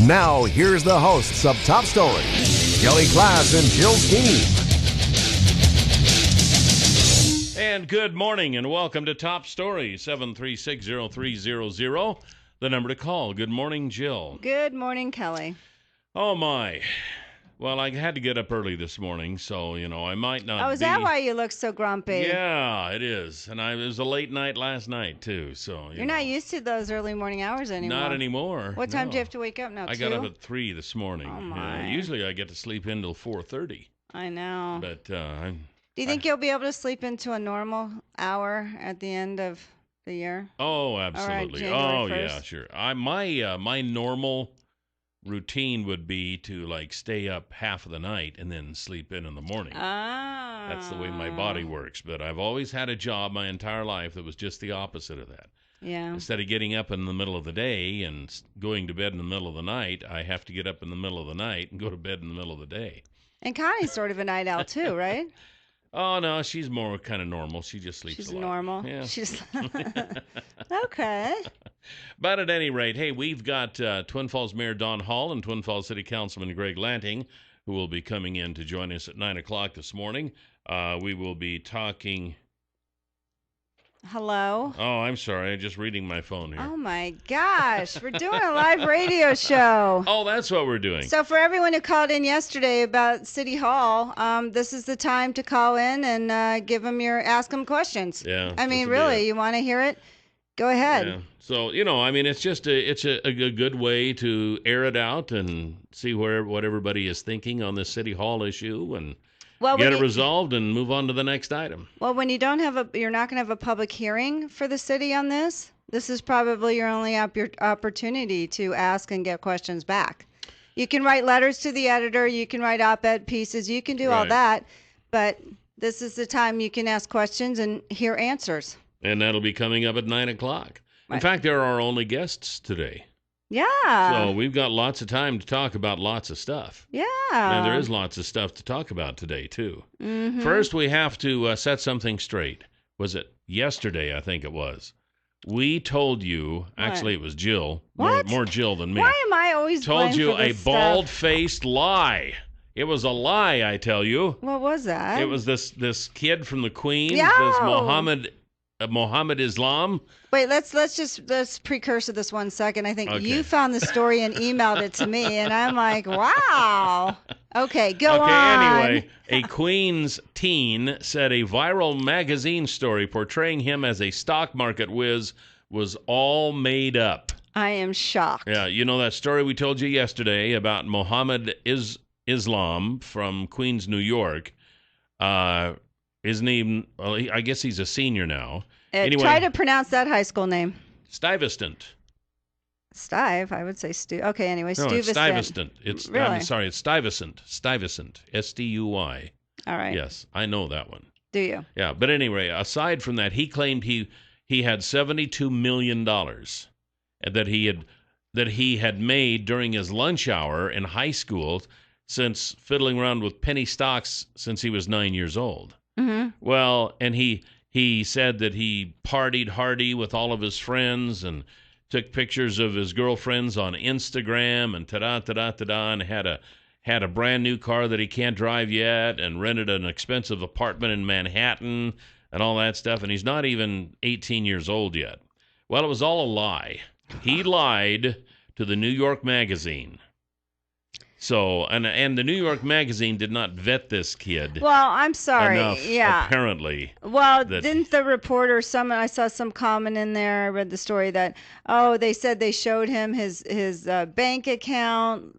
Now, here's the hosts of Top Story, KLIXcast and Jill Skeen. And good morning and welcome to Top Story, 7360300, the number to call. Good morning, Jill. Good morning, Kelly. Oh, my. Well, I had to get up early this morning, so, I might not Oh, is that why you look so grumpy? Yeah, it is. And it was a late night last night, too, so, You're not used to those early morning hours anymore. Not anymore. What time do you have to wake up now, I got up at 3 this morning. Oh, my. Usually I get to sleep in till 4:30. I know. But, do you think you'll be able to sleep into a normal hour at the end of the year? Oh, absolutely. January 1st? Yeah, sure. My normal routine would be to stay up half of the night and then sleep in the morning. That's the way my body works. But I've always had a job my entire life that was just the opposite of that. Yeah. Instead of getting up in the middle of the day and going to bed in the middle of the night, I have to get up in the middle of the night and go to bed in the middle of the day. And Connie's sort of a night owl too, right? Oh, no, she's more kind of normal. She just sleeps She's a lot. normal. Yeah. She's okay. But at any rate, hey, we've got Twin Falls Mayor Don Hall and Twin Falls City Councilman Greg Lanting, who will be coming in to join us at 9 o'clock this morning. We will be talking... Hello? Oh, I'm sorry. I'm just reading my phone here. Oh, my gosh. We're doing a live radio show. Oh, that's what we're doing. So for everyone who called in yesterday about City Hall, this is the time to call in and ask them questions. Yeah. I mean, really, you want to hear it? Go ahead. Yeah. So, it's just a good way to air it out and see what everybody is thinking on this City Hall issue and get it resolved and move on to the next item. Well, when you're not going to have a public hearing for the city on this is probably your only opportunity to ask and get questions back. You can write letters to the editor, you can write op-ed pieces, you can do all that, but this is the time you can ask questions and hear answers. And that'll be coming up at 9 o'clock. In fact, they're our only guests today. Yeah. So we've got lots of time to talk about lots of stuff. Yeah. And there is lots of stuff to talk about today, too. Mm-hmm. First, we have to set something straight. Was it yesterday, I think it was? We told you, actually it was Jill, more Jill than me. Why am I always told you for a this bald-faced lie. It was a lie, I tell you. What was that? It was this kid from the Queens, Yo! this Mohammed Islam. Wait, let's precurse to this 1 second. I think you found the story and emailed it to me, and I'm like, wow. Okay, go on. Anyway, a Queens teen said a viral magazine story portraying him as a stock market whiz was all made up. I am shocked. Yeah, you know that story we told you yesterday about Mohammed Islam from Queens, New York. His name, I guess he's a senior now. Anyway, try to pronounce that high school name. Stuyvesant. Stive, I would say Stu. Okay, anyway, No, it's Stuyvesant. Really? I'm sorry, it's Stuyvesant. Stuyvesant. Stuy. All right. Yes, I know that one. Do you? Yeah, but anyway, aside from that, he claimed he had $72 million that he had made during his lunch hour in high school since fiddling around with penny stocks since he was 9 years old. Mm-hmm. Well, and he said that he partied hardy with all of his friends and took pictures of his girlfriends on Instagram and ta-da, and had a brand new car that he can't drive yet and rented an expensive apartment in Manhattan and all that stuff. And he's not even 18 years old yet. Well, it was all a lie. He lied to the New York Magazine. So, and the New York Magazine did not vet this kid. Well, I'm sorry. Enough, yeah. apparently. Well, didn't the reporter, I saw some comment in there, I read the story that, they said they showed him his bank account,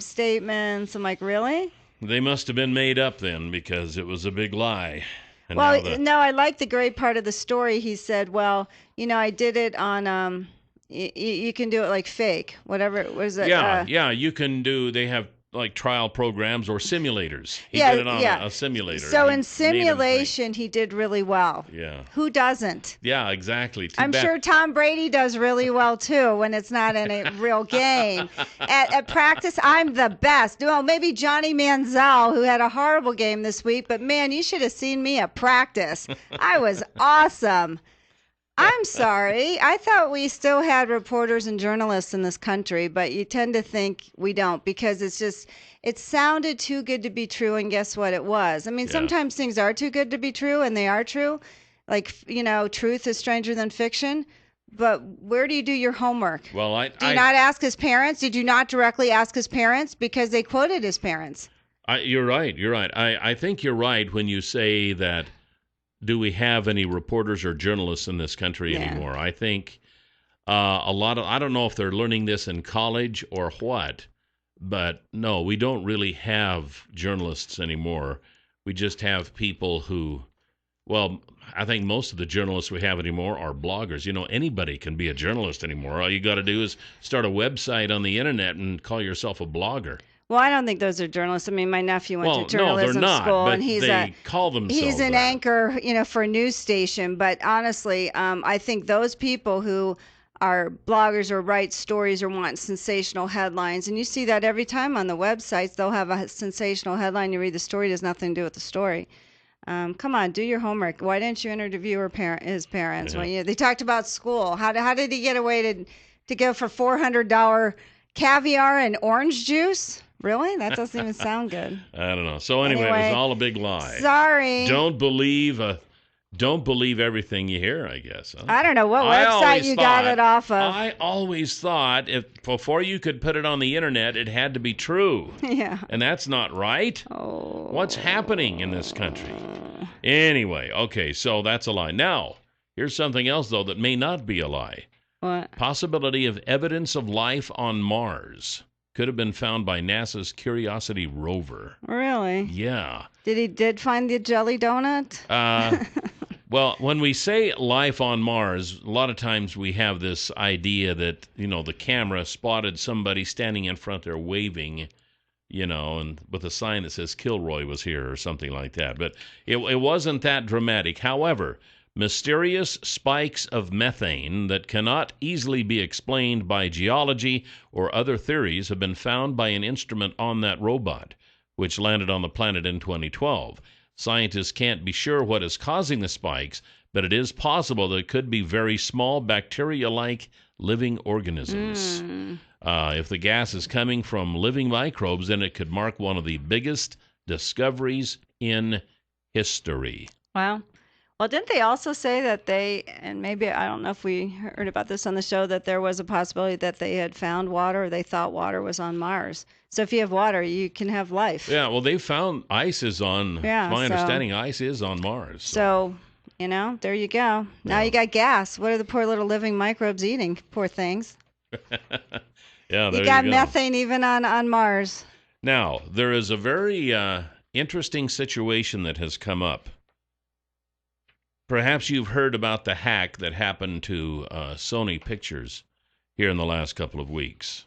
statements. I'm like, really? They must have been made up then because it was a big lie. And well, no, I like the great part of the story. He said, well, I did it on... You can do it like fake, whatever. What is it? Yeah, you can do. They have like trial programs or simulators. He did it on a simulator. So in simulation, he did really well. Yeah. Who doesn't? Yeah, exactly. I'm sure Tom Brady does really well too when it's not in a real game. At practice, I'm the best. Well, maybe Johnny Manziel, who had a horrible game this week, but man, you should have seen me at practice. I was awesome. I'm sorry. I thought we still had reporters and journalists in this country, but you tend to think we don't because it sounded too good to be true, and guess what? It was. I mean, Yeah. sometimes things are too good to be true, and they are true. Like, truth is stranger than fiction. But where do you do your homework? Well, Do you not ask his parents? Did you not directly ask his parents? Because they quoted his parents. You're right. I think you're right when you say that. Do we have any reporters or journalists in this country anymore? I think a lot of, I don't know if they're learning this in college or what, but no, we don't really have journalists anymore. We just have people who, well, I think most of the journalists we have anymore are bloggers. Anybody can be a journalist anymore. All you got to do is start a website on the internet and call yourself a blogger. Well, I don't think those are journalists. I mean, my nephew went to journalism no, they're not, school, but and they call themselves he's an that. anchor, for a news station. But honestly, I think those people who are bloggers or write stories or want sensational headlines, and you see that every time on the websites, they'll have a sensational headline. You read the story, it has nothing to do with the story. Come on, do your homework. Why didn't you interview his parents? Yeah. Well, they talked about school. How did he get away to go for $400 caviar and orange juice? Really? That doesn't even sound good. I don't know. So anyway, it was all a big lie. Sorry. Don't believe everything you hear, I guess. Huh? I don't know what website you got it off of. I always thought before you could put it on the internet, it had to be true. Yeah. And that's not right. Oh. What's happening in this country? Anyway, okay, so that's a lie. Now, here's something else, though, that may not be a lie. What? Possibility of evidence of life on Mars. Could have been found by NASA's Curiosity rover. Really? Yeah. Did find the jelly donut? Well, when we say life on Mars, a lot of times we have this idea that, the camera spotted somebody standing in front there waving, and with a sign that says Kilroy was here or something like that. But it wasn't that dramatic. However, mysterious spikes of methane that cannot easily be explained by geology or other theories have been found by an instrument on that robot, which landed on the planet in 2012. Scientists can't be sure what is causing the spikes, but it is possible that it could be very small bacteria-like living organisms. If the gas is coming from living microbes, then it could mark one of the biggest discoveries in history. Wow. Well, didn't they also say that and maybe, I don't know if we heard about this on the show, that there was a possibility that they had found water, or they thought water was on Mars. So if you have water, you can have life. Yeah, well, they found ice is on, my understanding, ice is on Mars. So, there you go. Now you got gas. What are the poor little living microbes eating? Poor things. Yeah, there you got go. methane even on Mars. Now, there is a very interesting situation that has come up. Perhaps you've heard about the hack that happened to Sony Pictures here in the last couple of weeks.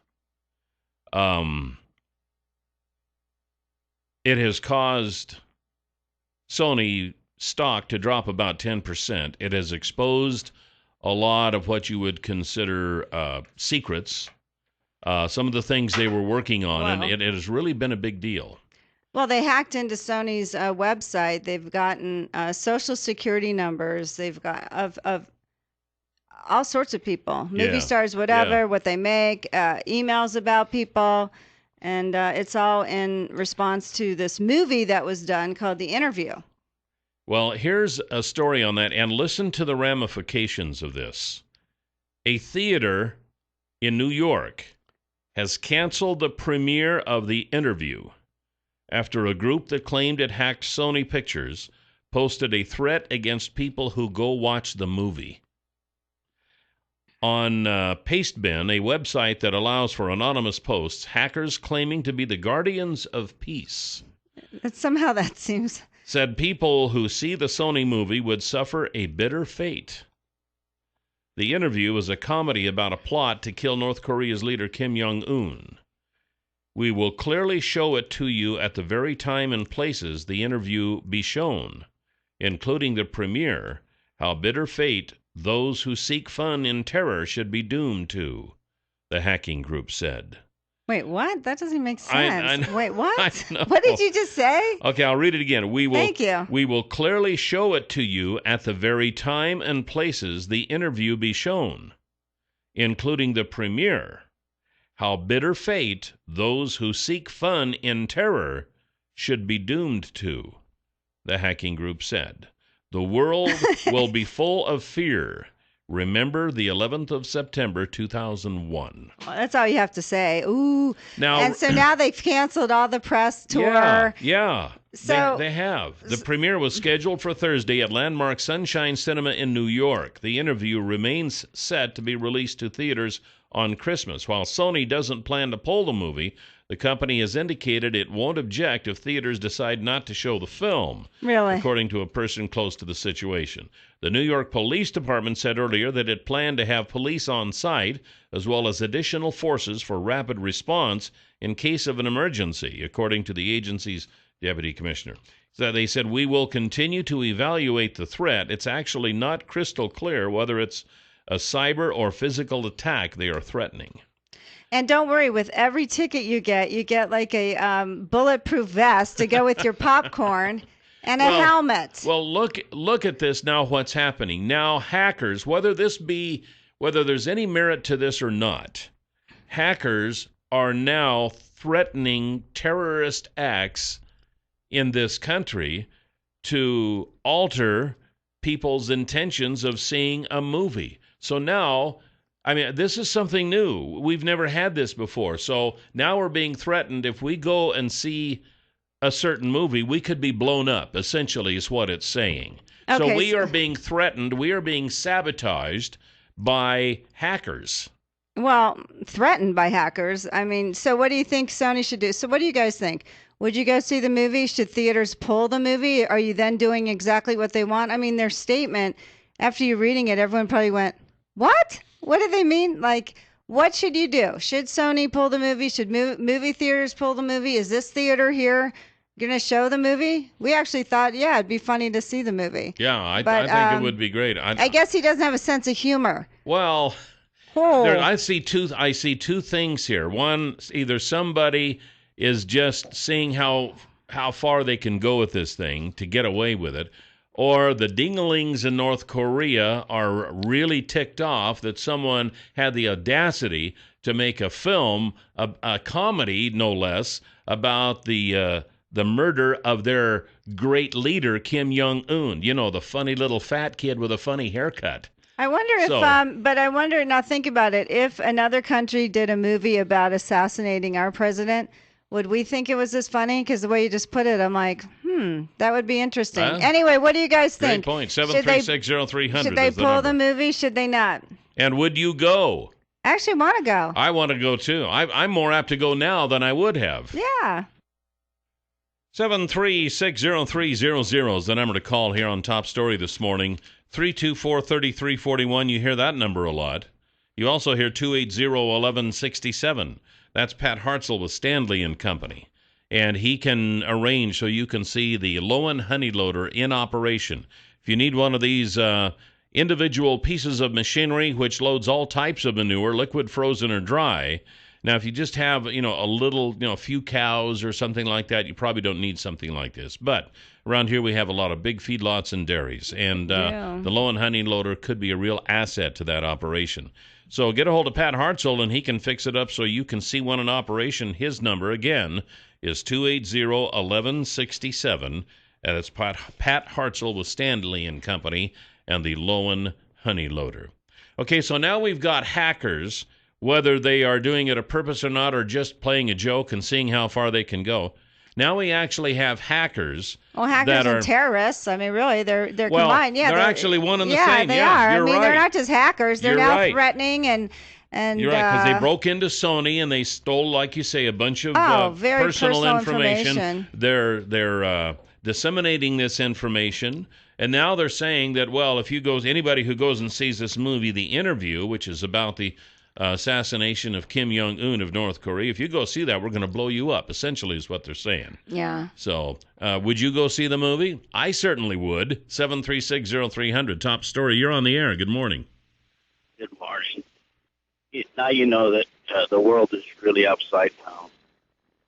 It has caused Sony stock to drop about 10%. It has exposed a lot of what you would consider secrets, some of the things they were working on, and it has really been a big deal. Well, they hacked into Sony's website. They've gotten social security numbers. They've got of all sorts of people, movie stars, whatever, what they make, emails about people, and it's all in response to this movie that was done called The Interview. Well, here's a story on that, and listen to the ramifications of this. A theater in New York has canceled the premiere of The Interview after a group that claimed it hacked Sony Pictures posted a threat against people who go watch the movie. On Pastebin, a website that allows for anonymous posts, hackers claiming to be the guardians of peace Somehow that seems... said people who see the Sony movie would suffer a bitter fate. The Interview is a comedy about a plot to kill North Korea's leader Kim Jong-un. We will clearly show it to you at the very time and places the interview be shown, including the premiere, how bitter fate those who seek fun in terror should be doomed to, the hacking group said. Wait, what? That doesn't make I sense. know. Wait, what? I know. What did you just say? Okay, I'll read it again. Thank you. We will clearly show it to you at the very time and places the interview be shown, including the premiere. How bitter fate those who seek fun in terror should be doomed to, the hacking group said. The world will be full of fear. Remember the 11th of September, 2001. Well, that's all you have to say. Ooh. Now, and so now they've canceled all the press tour. Yeah. So they have. The premiere was scheduled for Thursday at Landmark Sunshine Cinema in New York. The interview remains set to be released to theaters on Christmas. While Sony doesn't plan to pull the movie, the company has indicated it won't object if theaters decide not to show the film, Really? according to a person close to the situation. The New York Police Department said earlier that it planned to have police on site, as well as additional forces for rapid response in case of an emergency, according to the agency's deputy commissioner. So they said, we will continue to evaluate the threat. It's actually not crystal clear whether it's a cyber or physical attack they are threatening. And don't worry, with every ticket you get like a bulletproof vest to go with your popcorn and a helmet. Well, look at this now, what's happening. Now hackers, whether there's any merit to this or not, hackers are now threatening terrorist acts in this country to alter people's intentions of seeing a movie. So now, I mean, this is something new. We've never had this before. So now we're being threatened. If we go and see a certain movie, we could be blown up, essentially, is what it's saying. Okay, so we are being threatened. We are being sabotaged by hackers. Well, threatened by hackers. I mean, so what do you think Sony should do? So what do you guys think? Would you go see the movie? Should theaters pull the movie? Are you then doing exactly what they want? I mean, their statement, after you reading it, everyone probably went, what? What do they mean? Like, what should you do? Should Sony pull the movie? Should movie theaters pull the movie? Is this theater here going to show the movie? We actually thought, yeah, it'd be funny to see the movie. Yeah, I think it would be great. I guess he doesn't have a sense of humor. Well, I see two things here. One, either somebody is just seeing how far they can go with this thing to get away with it, or the dinglings in North Korea are really ticked off that someone had the audacity to make a film, a comedy no less, about the murder of their great leader Kim Jong-un. You know, the funny little fat kid with a funny haircut. I wonder but I wonder, now think about it, if another country did a movie about assassinating our president, would we think it was this funny? Because the way you just put it, I'm like, that would be interesting. Anyway, what do you guys think? Great point. 7360300. Should they pull the movie? Should they not? And would you go? I actually want to go. I want to go too. I'm more apt to go now than I would have. Yeah. 7360300 is the number to call here on Top Story this morning. 324-3341. You hear that number a lot. You also hear 280-1167. That's Pat Hartzell with Stanley and Company. And he can arrange so you can see the Lowen Honey Loader in operation. If you need one of these individual pieces of machinery which loads all types of manure, liquid, frozen, or dry. Now, if you just have, a little, a few cows or something like that, you probably don't need something like this. But around here we have a lot of big feedlots and dairies. And the Lowen Honey Loader could be a real asset to that operation. So get a hold of Pat Hartzell, and he can fix it up so you can see one in operation. His number, again, is 280-1167. And it's Pat Hartzell with Stanley and Company and the Lowen Honey Loader. Okay, so now we've got hackers, whether they are doing it a purpose or not, or just playing a joke and seeing how far they can go. Now we actually have hackers. Well, hackers and terrorists. I mean, really, they're combined. Yeah, they're actually one and the same. Yeah, they are. I mean, they're not just hackers. They're now threatening and you're right, because they broke into Sony and they stole, like you say, a bunch of very personal information. They're disseminating this information, and now they're saying that, well, if anybody who goes and sees this movie, The Interview, which is about the assassination of Kim Jong-un of North Korea, if you go see that, we're going to blow you up, essentially is what they're saying. Yeah. So would you go see the movie? I certainly would. 7360300, Top Story. You're on the air. Good morning. Good morning. Now you know that the world is really upside down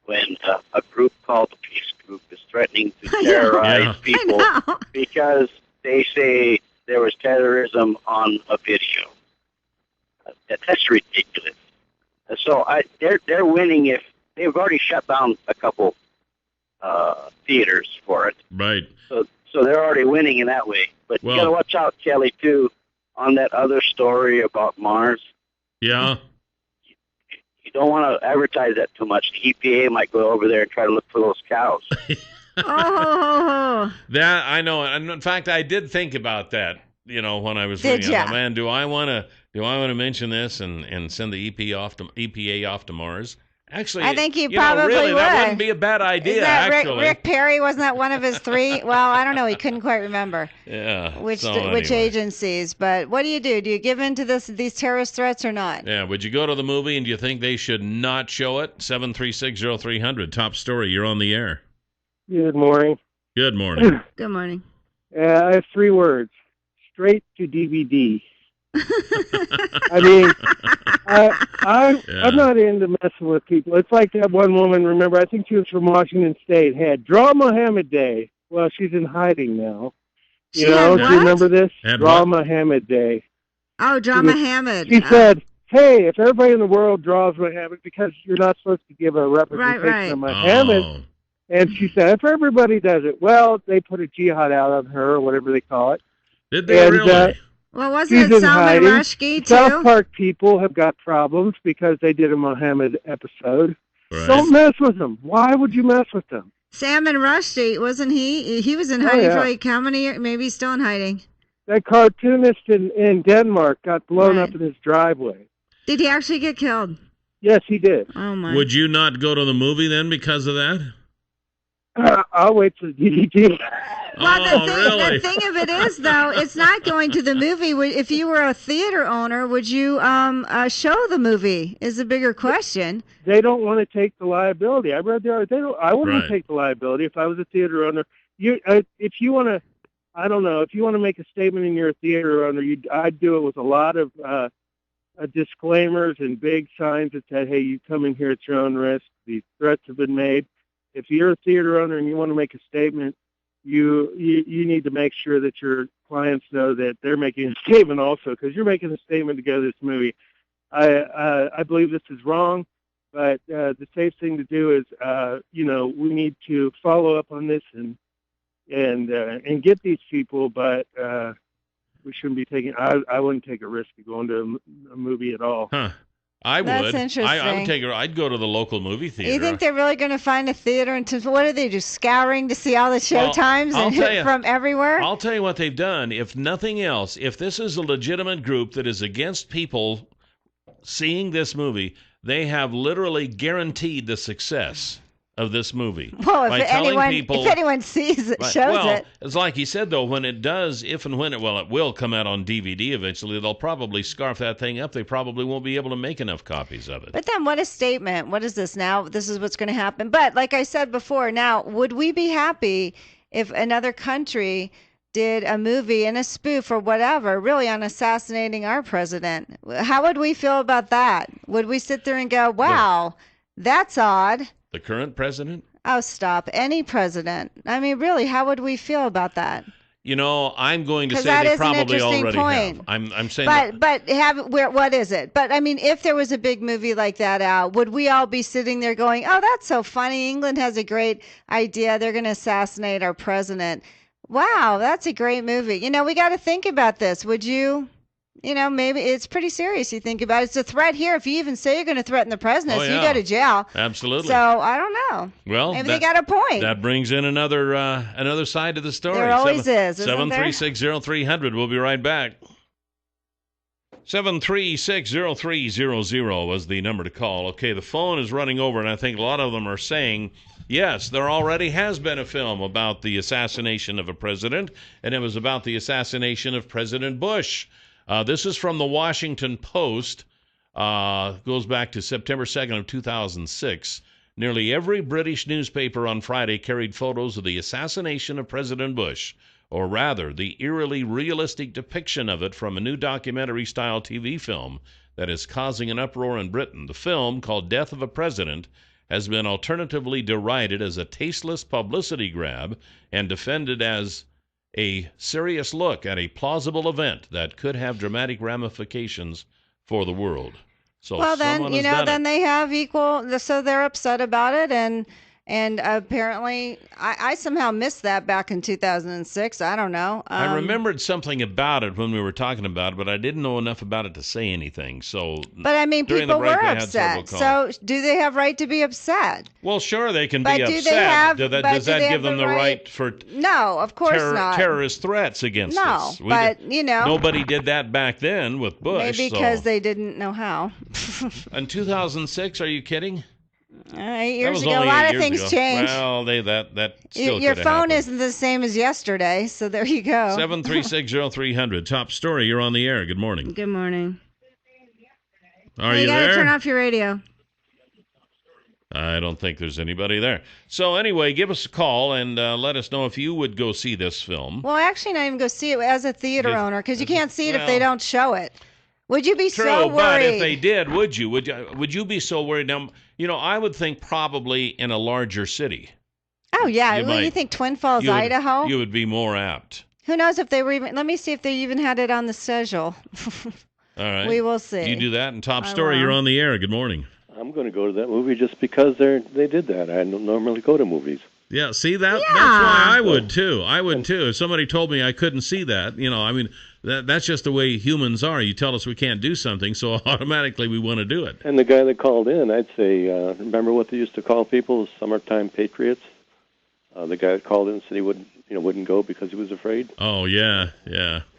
when a group called the Peace Group is threatening to terrorize people because they say there was terrorism on a video. That's ridiculous. So they're winning if they've already shut down a couple theaters for it. Right. So they're already winning in that way. But you got to watch out, Kelly, too, on that other story about Mars. Yeah. You don't want to advertise that too much. The EPA might go over there and try to look for those cows. That I know. And in fact, I did think about that. When I was reading, I thought, man, do I want to mention this and send the EPA off to Mars? Actually, I think you probably really, would. That wouldn't be a bad idea. Isn't that actually, Rick Perry, wasn't that one of his three? Well, I don't know. He couldn't quite remember. Yeah. Which anyway. agencies? But what do you do? Do you give in to these terrorist threats or not? Yeah. Would you go to the movie and do you think they should not show it? 7360300. Top story. You're on the air. Good morning. Good morning. Good morning. I have 3 words. Straight to DVD. I mean, I'm not into messing with people. It's like that one woman, remember, I think she was from Washington State, had Draw Mohammed Day. Well, she's in hiding now. Do you remember this? Draw Mohammed Day. Oh, Draw Mohammed. She said, hey, if everybody in the world draws Mohammed, because you're not supposed to give a representation of Mohammed. Oh. And she said, if everybody does it, well, they put a jihad out on her, or whatever they call it. Did they really? Well, wasn't it Salman Rushdie, too? South Park people have got problems because they did a Mohammed episode. Right. Don't mess with them. Why would you mess with them? Salman Rushdie, wasn't he? He was in hiding for like how many years? Maybe he's still in hiding. That cartoonist in Denmark got blown up in his driveway. Did he actually get killed? Yes, he did. Oh, my. Would you not go to the movie then because of that? I'll wait for the DVD. Well, the thing of it is, though, it's not going to the movie. If you were a theater owner, would you show the movie? Is a bigger question. They don't want to take the liability. I read there. I wouldn't take the liability if I was a theater owner. If you want to, I don't know. If you want to make a statement and you're a theater owner, I'd do it with a lot of disclaimers and big signs that said, "Hey, you come in here at your own risk. These threats have been made." If you're a theater owner and you want to make a statement, you need to make sure that your clients know that they're making a statement also, because you're making a statement to go to this movie. I believe this is wrong, but the safe thing to do is, we need to follow up on this and get these people, but we shouldn't be taking. I wouldn't take a risk of going to a movie at all. Huh. I would. That's interesting. I would take her. I'd go to the local movie theater. You think they're really going to find a theater? What are they just scouring to see all the show times from everywhere? I'll tell you what they've done. If nothing else, if this is a legitimate group that is against people seeing this movie, they have literally guaranteed the success of this movie. Well, if anyone shows it. It's like he said, though, when it does, if and when it will come out on DVD eventually, they'll probably scarf that thing up. They probably won't be able to make enough copies of it. But then what a statement. What is this now? This is what's going to happen. But like I said before, now, would we be happy if another country did a movie and a spoof or whatever, really on assassinating our president? How would we feel about that? Would we sit there and go, wow, that's odd? The current president? Oh, stop. Any president. I mean, really, how would we feel about that? I'm going to say they probably already have. I'm saying what is it? But I mean, if there was a big movie like that out, would we all be sitting there going, "Oh, that's so funny. England has a great idea. They're going to assassinate our president. Wow, that's a great movie." We got to think about this. Would you? Maybe it's pretty serious. You think about it. It's a threat here. If you even say you're going to threaten the president, you go to jail. Absolutely. So I don't know. Well, maybe they got a point. That brings in another side to the story. There always is. 7360300. We'll be right back. 7360300 was the number to call. Okay, the phone is running over, and I think a lot of them are saying, yes, there already has been a film about the assassination of a president, and it was about the assassination of President Bush. This is from the Washington Post. Goes back to September 2nd of 2006. Nearly every British newspaper on Friday carried photos of the assassination of President Bush, or rather, the eerily realistic depiction of it from a new documentary-style TV film that is causing an uproar in Britain. The film, called Death of a President, has been alternatively derided as a tasteless publicity grab and defended as a serious look at a plausible event that could have dramatic ramifications for the world. So well, then, then they have equal, so they're upset about it, and apparently, I somehow missed that back in 2006. I don't know. I remembered something about it when we were talking about it, but I didn't know enough about it to say anything. So, but I mean, people were upset. So, do they have right to be upset? Well, sure, they can be upset. Does that give them the right for? No, of course not. Terrorist threats against us. No, but nobody did that back then with Bush. Maybe because they didn't know how. In 2006, are you kidding? 8 years ago, a lot of things changed. Well, that still your phone isn't the same as yesterday, so there you go. 7360300, top story. You're on the air. Good morning. Good morning. Are you there? You gotta turn off your radio. I don't think there's anybody there. So anyway, give us a call and let us know if you would go see this film. Well, actually, not even go see it as a theater owner, because you can't see it if they don't show it. Would you be so worried? But if they did, would you? Would you be so worried? Now, I would think probably in a larger city. Oh, yeah. You think Twin Falls, Idaho? You would be more apt. Who knows if they were even... Let me see if they even had it on the schedule. All right. We will see. You do that. And top story, you're on the air. Good morning. I'm going to go to that movie just because they did that. I don't normally go to movies. Yeah, see, that's why I would, too. If somebody told me I couldn't see that, that's just the way humans are. You tell us we can't do something, so automatically we want to do it. And the guy that called in, I'd say, remember what they used to call people, summertime patriots? The guy that called in said he wouldn't go because he was afraid. Oh, yeah.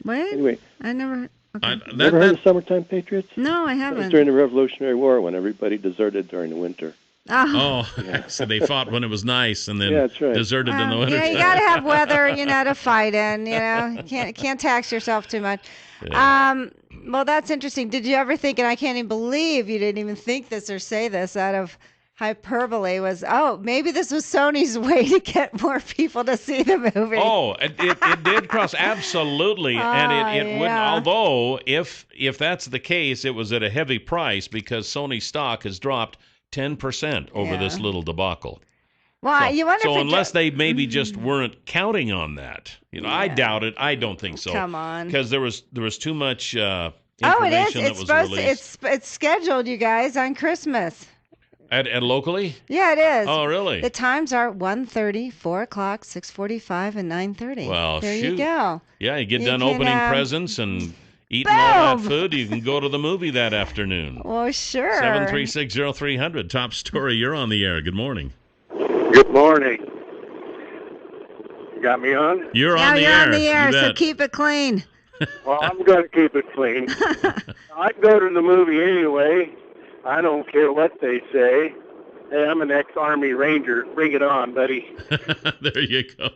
What? Anyway. I never... Okay. Never heard of summertime patriots? No, I haven't. It was during the Revolutionary War when everybody deserted during the winter. Oh, yeah. So they fought when it was nice and then deserted in the winter. Yeah, you got to have weather, to fight in. Can't tax yourself too much. Yeah. Well, that's interesting. Did you ever think, and I can't even believe you didn't even think this or say this out of hyperbole, was, maybe this was Sony's way to get more people to see the movie. Oh, it did cross, absolutely. And it wouldn't, although if that's the case, it was at a heavy price because Sony stock has dropped 10% over this little debacle. Well, you wonder if unless they maybe just weren't counting on that, I doubt it. I don't think so. Come on, because there was too much information it is. That was released. It's scheduled, you guys, on Christmas. At locally? Yeah, it is. Oh, really? The times are 1:30, 4 o'clock, 6:45, and 9:30. Well, there you go. Yeah, you get done opening presents and eating all that food, you can go to the movie that afternoon. Well, sure. 7360300, top story. You're on the air. Good morning. Good morning. You got me on? You're on the air, so keep it clean. Well, I'm going to keep it clean. I'd go to the movie anyway. I don't care what they say. Hey, I'm an ex-Army Ranger. Bring it on, buddy. There you go.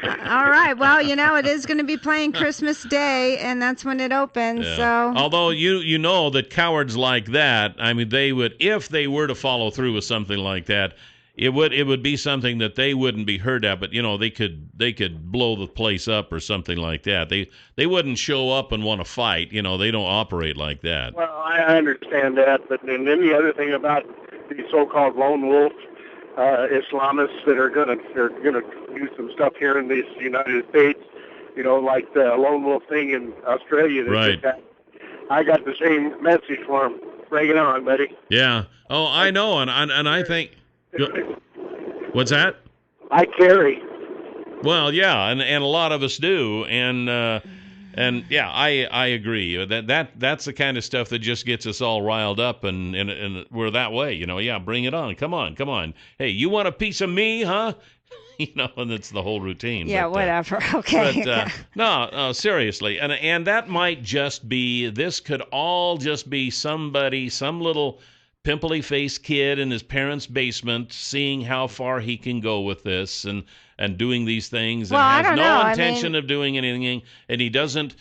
All right. Well, it is going to be playing Christmas Day, and that's when it opens. Yeah. So, although you know that cowards like that, I mean, they would, if they were to follow through with something like that, it would be something that they wouldn't be heard at, but they could blow the place up or something like that. They wouldn't show up and want to fight. They don't operate like that. Well, I understand that, but then the other thing about these so-called lone wolf Islamists that are gonna do some stuff here in the United States, like the lone wolf thing in Australia. Right. I got the same message for them. Bring it on, buddy. Yeah. Oh, I know, and I think. What's that? I carry. Well, yeah, and a lot of us do, and yeah, I agree. That's the kind of stuff that just gets us all riled up, and we're that way, Yeah, bring it on. Come on. Hey, you want a piece of me, huh? And it's the whole routine. Yeah, whatever. Okay. But no, seriously, and that might just be. This could all just be somebody, some little pimply-faced kid in his parents' basement, seeing how far he can go with this and doing these things, and has no intention of doing anything, and he doesn't.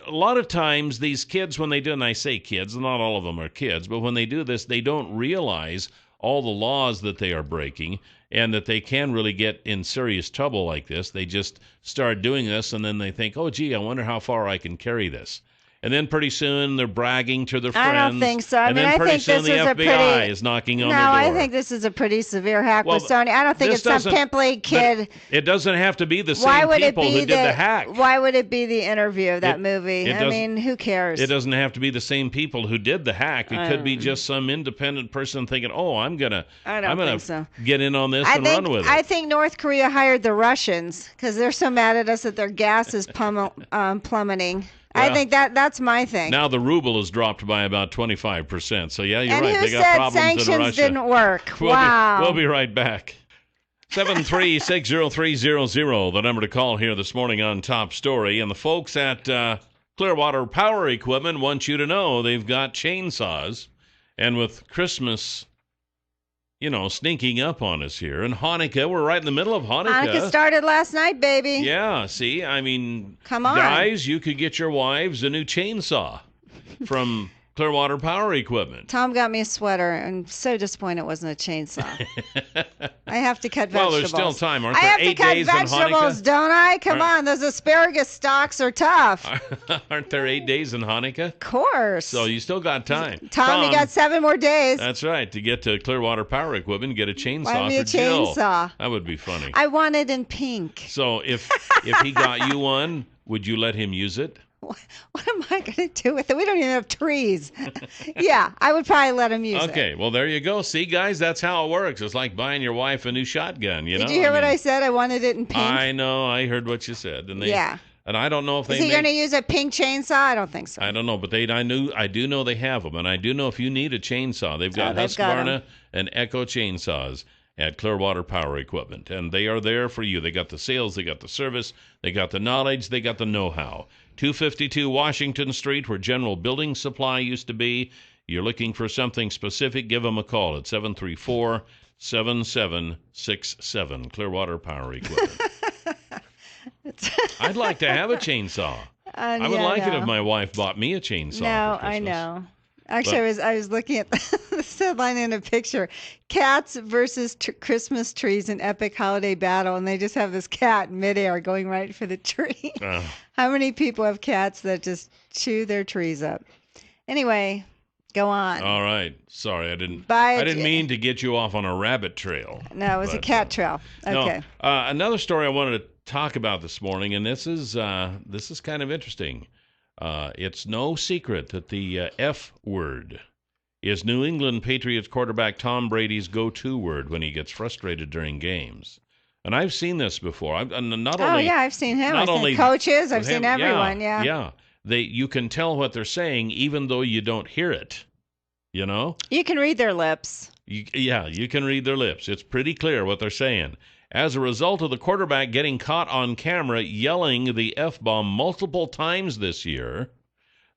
A lot of times, these kids, when they do, and I say kids, not all of them are kids, but when they do this, they don't realize all the laws that they are breaking and that they can really get in serious trouble like this. They just start doing this, and then they think, oh, gee, I wonder how far I can carry this. And then pretty soon they're bragging to their friends. I don't think so. And then pretty soon the FBI is knocking on their door. No, I think this is a pretty severe hack with Sony. I don't think it's some pimply kid. It doesn't have to be the same people who did the hack. Why would it be the interview of that movie? I mean, who cares? It doesn't have to be the same people who did the hack. It could be just some independent person thinking, "Oh, I'm gonna get in on this and run with it." I think North Korea hired the Russians because they're so mad at us that their gas is plummeting. Yeah. I think that's my thing. Now the ruble has dropped by about 25%. So yeah, you're right. They got problems sanctions in Russia. Didn't work. Wow. We'll be right back. 7360300, the number to call here this morning on Top Story. And the folks at Clearwater Power Equipment want you to know they've got chainsaws. And with Christmas, sneaking up on us here. And Hanukkah, we're right in the middle of Hanukkah. Hanukkah started last night, baby. Yeah, see, I mean, come on, guys, you could get your wives a new chainsaw from Clearwater Power Equipment. Tom got me a sweater. I'm so disappointed it wasn't a chainsaw. I have to cut vegetables. Well, there's still time. Aren't there 8 days in Hanukkah? I have to cut vegetables, don't I? Come on, those asparagus stalks are tough. Aren't there 8 days in Hanukkah? Of course. So you still got time. Tom, you got 7 more days. That's right. To get to Clearwater Power Equipment, get a chainsaw for Jill. Chainsaw. That would be funny. I want it in pink. So if he got you one, would you let him use it? What am I going to do with it? We don't even have trees. Yeah, I would probably let him use it. Okay, well, there you go. See, guys, that's how it works. It's like buying your wife a new shotgun, Did you hear what I said? I wanted it in pink. I know. I heard what you said. And yeah. And I don't know if Is he going to use a pink chainsaw? I don't think so. I don't know, but I do know they have them. And I do know if you need a chainsaw, they've got Husqvarna and Echo chainsaws at Clearwater Power Equipment. And they are there for you. They got the sales, they got the service, they got the knowledge, they got the know-how. 252 Washington Street, where General Building Supply used to be. You're looking for something specific, give them a call at 734-7767. Clearwater Power Equipment. I'd like to have a chainsaw. I would like it if my wife bought me a chainsaw. No, I know. Actually, I was looking at this headline in a picture: cats versus Christmas trees in epic holiday battle, and they just have this cat in midair going right for the tree. How many people have cats that just chew their trees up? Anyway, go on. All right. Sorry, I didn't mean to get you off on a rabbit trail. No, it was a cat trail. Okay. No, another story I wanted to talk about this morning, and this is kind of interesting. It's no secret that the F word is New England Patriots quarterback Tom Brady's go-to word when he gets frustrated during games. And I've seen this before. I've seen him. I've seen coaches. I've seen everyone. Yeah. You can tell what they're saying even though you don't hear it. You know? You can read their lips. You can read their lips. It's pretty clear what they're saying. As a result of the quarterback getting caught on camera yelling the F-bomb multiple times this year,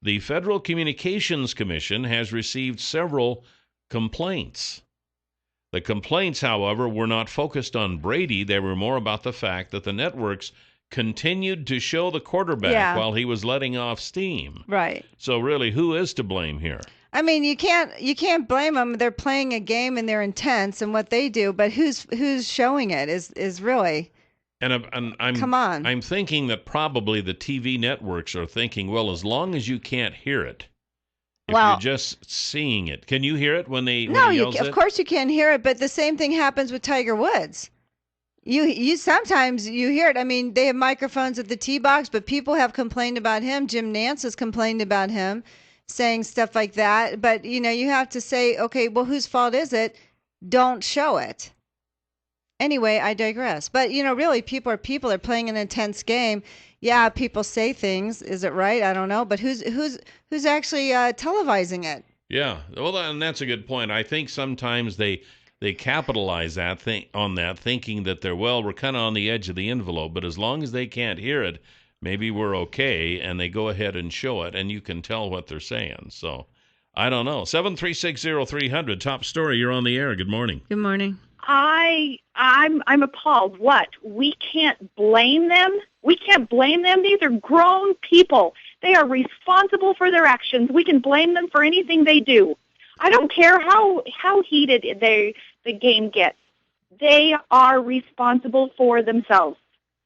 the Federal Communications Commission has received several complaints. The complaints, however, were not focused on Brady. They were more about the fact that the networks continued to show the quarterback while he was letting off steam. Right. So really, who is to blame here? I mean, you can't blame them. They're playing a game and they're intense in what they do, but who's showing it is really. And I'm come on. I'm thinking that probably the TV networks are thinking, well, as long as you can't hear it, you're just seeing it. Can you hear it when he yells it? Of course you can hear it, but the same thing happens with Tiger Woods. You sometimes you hear it. I mean, they have microphones at the tee box, but people have complained about him. Jim Nance has complained about him, saying stuff like that. But, you have to say, okay, well, whose fault is it? Don't show it. Anyway, I digress. But, really, people are people. They're playing an intense game. Yeah, people say things. Is it right? I don't know. But who's actually televising it? Yeah. Well, and that's a good point. I think sometimes they capitalize on that, thinking that we're kind of on the edge of the envelope. But as long as they can't hear it, maybe we're okay, and they go ahead and show it, and you can tell what they're saying. So, I don't know. 7360300, top story. You're on the air. Good morning. Good morning. I'm appalled. What? We can't blame them? We can't blame them? These are grown people. They are responsible for their actions. We can blame them for anything they do. I don't care how heated the game gets. They are responsible for themselves.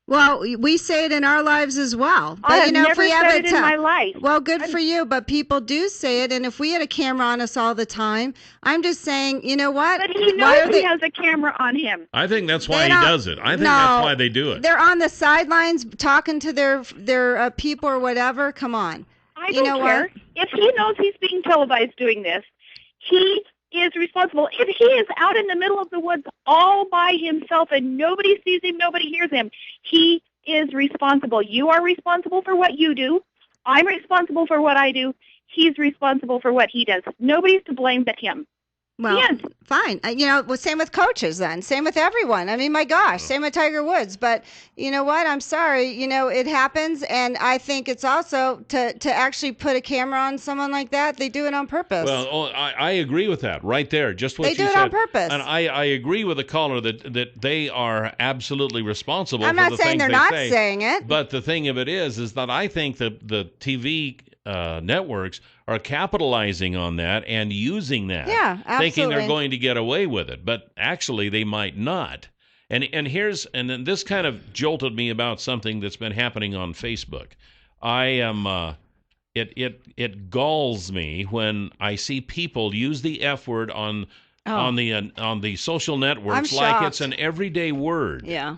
Well, we say it in our lives as well. But I've if never we have said it in my life. Well, good for you, but people do say it, and if we had a camera on us all the time, I'm just saying, you know what? But he knows he has a camera on him. I think that's why he does it. I think that's why they do it. They're on the sidelines talking to their people or whatever. Come on. I don't care. If he knows he's being televised doing this, he is responsible. If he is out in the middle of the woods all by himself and nobody sees him, nobody hears him, he is responsible. You are responsible for what you do. I'm responsible for what I do. He's responsible for what he does. Nobody's to blame but him. Well, fine. Same with coaches then. Same with everyone. I mean, my gosh, same with Tiger Woods. But you know what? I'm sorry. It happens. And I think it's also to actually put a camera on someone like that, they do it on purpose. Well, I agree with that right there. Just what you said. They do it on purpose. And I agree with the caller that they are absolutely responsible for the things they say. I'm not saying they're not saying it. But the thing of it is that I think that the TV networks are capitalizing on that and using that, thinking they're going to get away with it, but actually they might not. And then this kind of jolted me about something that's been happening on Facebook. I am it galls me when I see people use the F word on the social networks like it's an everyday word. Yeah.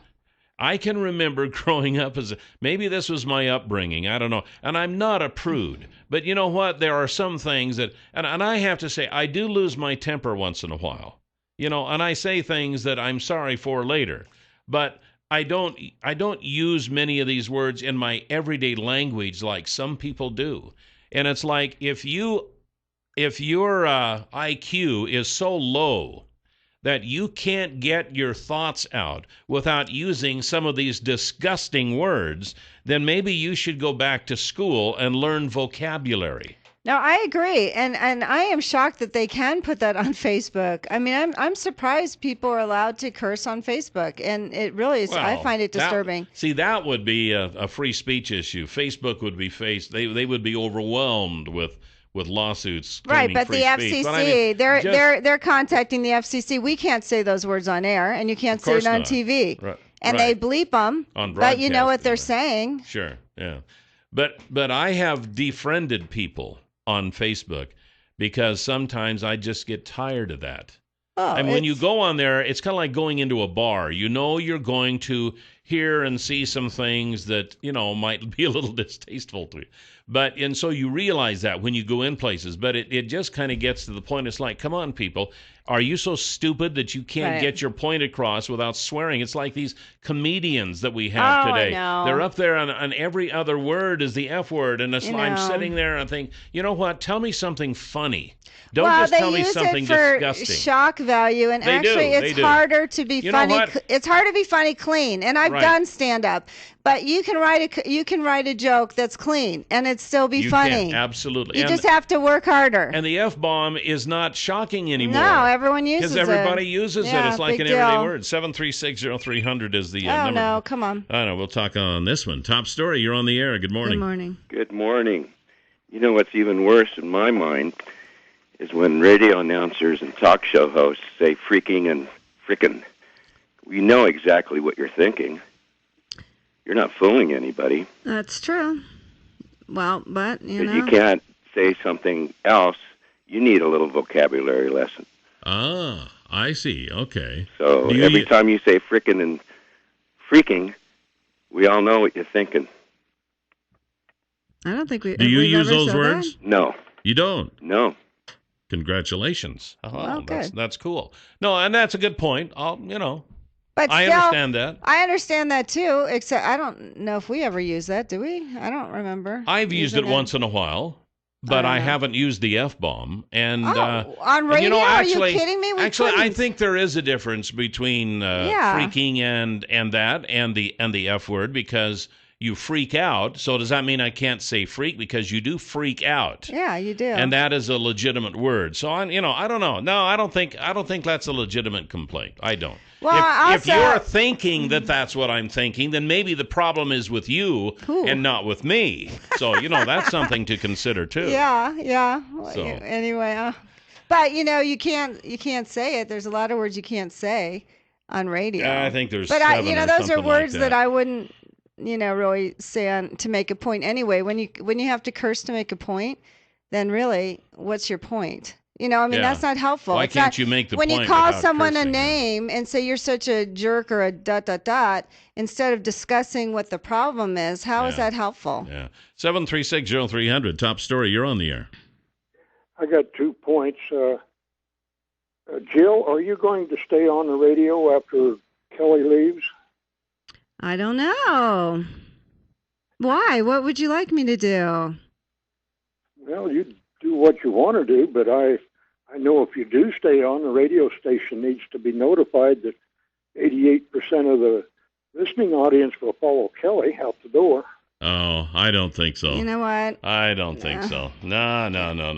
I can remember growing up maybe this was my upbringing, I don't know, and I'm not a prude, but you know what? There are some things that, and I have to say, I do lose my temper once in a while, and I say things that I'm sorry for later, but I don't use many of these words in my everyday language like some people do, and it's like if your IQ is so low that you can't get your thoughts out without using some of these disgusting words, then maybe you should go back to school and learn vocabulary. No, I agree, and I am shocked that they can put that on Facebook. I mean, I'm surprised people are allowed to curse on Facebook, and it really is. I find it disturbing. That would be a free speech issue. Facebook would be they would be overwhelmed with lawsuits. Right, but the FCC, but I mean, they're contacting the FCC. We can't say those words on air, and you can't say it on TV. Right. And they bleep them, but you know what they're saying. Sure, yeah. But I have defriended people on Facebook because sometimes I just get tired of that. Oh, and when you go on there, it's kind of like going into a bar. You're going to hear and see some things that, might be a little distasteful to you. And so you realize that when you go in places, but it just kind of gets to the point. It's like, come on, people. Are you so stupid that you can't get your point across without swearing? It's like these comedians that we have today. I know. They're up there on every other word is the F word. And I'm sitting there and I think, you know what? Tell me something funny. Don't just tell me something disgusting. They use it for shock value, and it's harder to be funny. It's hard to be funny clean, and I've done stand up, but you can write a joke that's clean, and it still be funny. Can, absolutely. You just have to work harder. And the F-bomb is not shocking anymore. No, everyone uses it. Because everybody uses it. It's like an everyday word. 7360300 is the number. Oh no, come on. I know. We'll talk on this one. Top story. You're on the air. Good morning. Good morning. Good morning. You know what's even worse in my mind is when radio announcers and talk show hosts say freaking and frickin'. We know exactly what you're thinking. You're not fooling anybody. That's true. Well, but, you can't say something else. You need a little vocabulary lesson. Ah, I see. Okay. So every time you say frickin' and freaking, we all know what you're thinking. I don't think we... Do you use those words? That? No. You don't? No. Congratulations. Oh, okay. That's cool. No, and that's a good point. But I understand that. I understand that too, except I don't know if we ever use that, do we? I don't remember. I've used it once in a while, but I haven't used the F-bomb. And on radio? Actually, are you kidding me? I think there is a difference between freaking and that and the F word, because you freak out. So does that mean I can't say freak? Because you do freak out. Yeah, you do. And that is a legitimate word. So I don't know. No, I don't think that's a legitimate complaint. I don't. Well, if you're thinking that that's what I'm thinking, then maybe the problem is with you and not with me. So that's something to consider too. Yeah. So. Anyway, but you can't say it. There's a lot of words you can't say on radio. I think there's. But seven or those are something words like that I wouldn't really say to make a point anyway. When you have to curse to make a point, then really, what's your point? That's not helpful. Why can't you make the when point you call without someone cursing, a name and say you're such a jerk or a ... instead of discussing what the problem is? How is that helpful? Yeah. 736-0300, top story. You're on the air. I got 2 points. Jill, are you going to stay on the radio after Kelly leaves? I don't know. Why? What would you like me to do? Well, you do what you want to do, but I know if you do stay on, the radio station needs to be notified that 88% of the listening audience will follow Kelly out the door. Oh, I don't think so. You know what? I don't think so. No.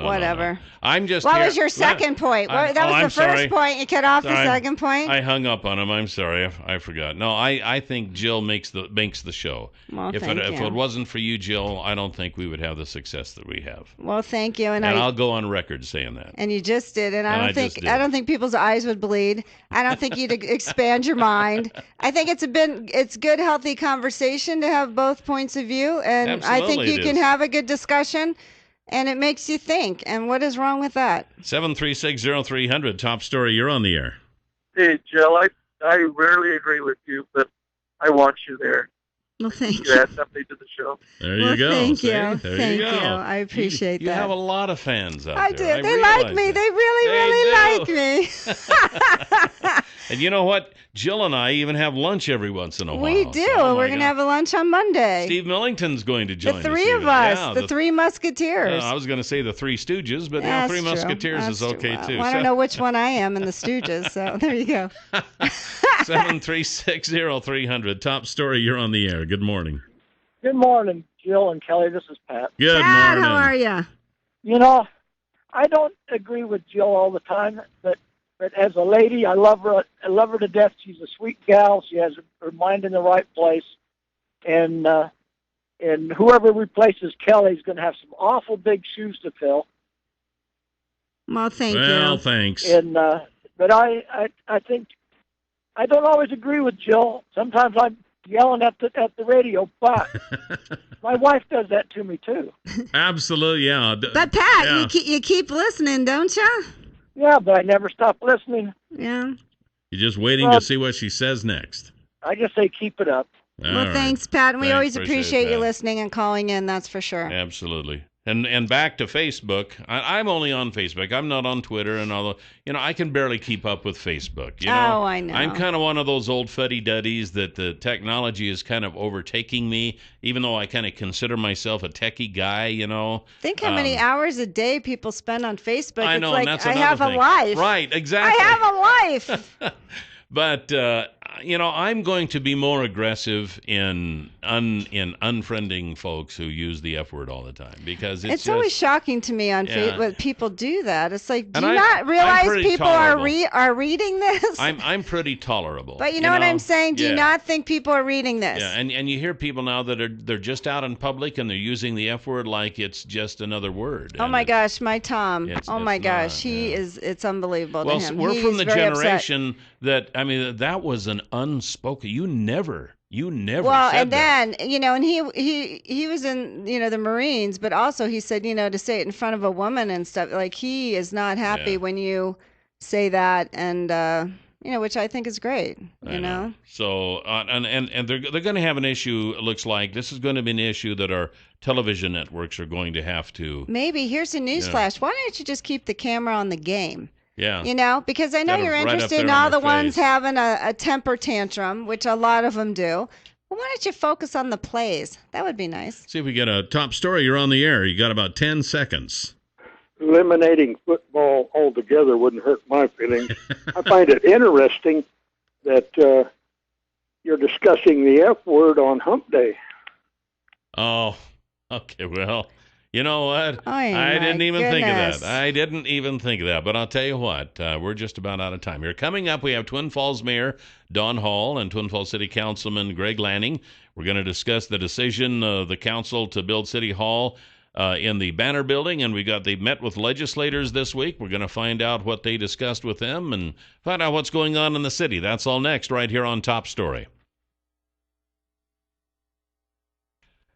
Whatever. No. I'm just. What was your second point? That was the first point. You cut off the second point. I hung up on him. I'm sorry. I forgot. No, I think Jill makes the show. Well, if it wasn't for you, Jill, I don't think we would have the success that we have. Well, thank you. And I'll go on record saying that. And you just did. And I don't think people's eyes would bleed. I don't think you'd expand your mind. I think it's good, healthy conversation to have both points of view. And absolutely, I think you can have a good discussion, and it makes you think. And what is wrong with that? 736-0300, top story. You're on the air. Hey, Jill, I rarely agree with you, but I want you there. Well, thank you. You add something to the show. There you go. Thank you. Thank you. I appreciate that. You have a lot of fans out there. I do. They like me. They really like me. And you know what? Jill and I even have lunch every once in a while. We do. We're going to have a lunch on Monday. Steve Millington's going to join us. The three of us. Yeah, the Three Musketeers. I was going to say the Three Stooges, but Three Musketeers is okay too. Well, I don't know which one I am in the Stooges, so there you go. 736-0300, top story. You're on the air. Good morning. Good morning, Jill and Kelly. This is Pat. Good Pat, morning. How are you? I don't agree with Jill all the time, but as a lady, I love her. I love her to death. She's a sweet gal. She has her mind in the right place, and whoever replaces Kelly is going to have some awful big shoes to fill. Well, thank you. Well, thanks. And but I think I don't always agree with Jill. Sometimes I'm yelling at the radio, but my wife does that to me too. Absolutely, yeah. But Pat, you keep listening, don't you? Yeah, but I never stop listening. Yeah. You're just waiting to see what she says next. I just say keep it up. Well, thanks, Pat. And we always appreciate you listening and calling in, that's for sure. Absolutely. And back to Facebook. I'm only on Facebook. I'm not on Twitter. And although, I can barely keep up with Facebook. Oh, I know. I'm kind of one of those old fuddy-duddies that the technology is kind of overtaking me, even though I kind of consider myself a techie guy, Think how many hours a day people spend on Facebook. I know, it's like, and that's I another have thing. A life. Right, exactly. I have a life. But, I'm going to be more aggressive in unfriending folks who use the F word all the time, because it's always shocking to me on Facebook when people do that. It's like, do you not I'm realize people are tolerable. reading this? I'm pretty tolerable. But you know what I'm saying? Do you not think people are reading this? Yeah, and you hear people now that they're just out in public and they're using the F word like it's just another word. Oh my gosh, my Tom. Oh my gosh, it's unbelievable to him. We're from the generation that was an unspoken. You never well, said and then and he was in the Marines, but also he said to say it in front of a woman and stuff, like he is not happy when you say that, and which I think is great. So and they're going to have an issue. It looks like this is going to be an issue that our television networks are going to have to. Maybe here's a newsflash. Why don't you just keep the camera on the game? Yeah. Because I know you're interested in all the ones having a temper tantrum, which a lot of them do. Well, why don't you focus on the plays? That would be nice. See if we get a top story. You're on the air. You got about 10 seconds. Eliminating football altogether wouldn't hurt my feelings. I find it interesting that you're discussing the F word on Hump Day. Oh, okay. Well, you know what? I didn't even think of that. I didn't even think of that. But I'll tell you what, we're just about out of time here. Coming up, we have Twin Falls Mayor Don Hall and Twin Falls City Councilman Greg Lanning. We're going to discuss the decision of the council to build City Hall in the Banner Building, and they met with legislators this week. We're going to find out what they discussed with them and find out what's going on in the city. That's all next right here on Top Story.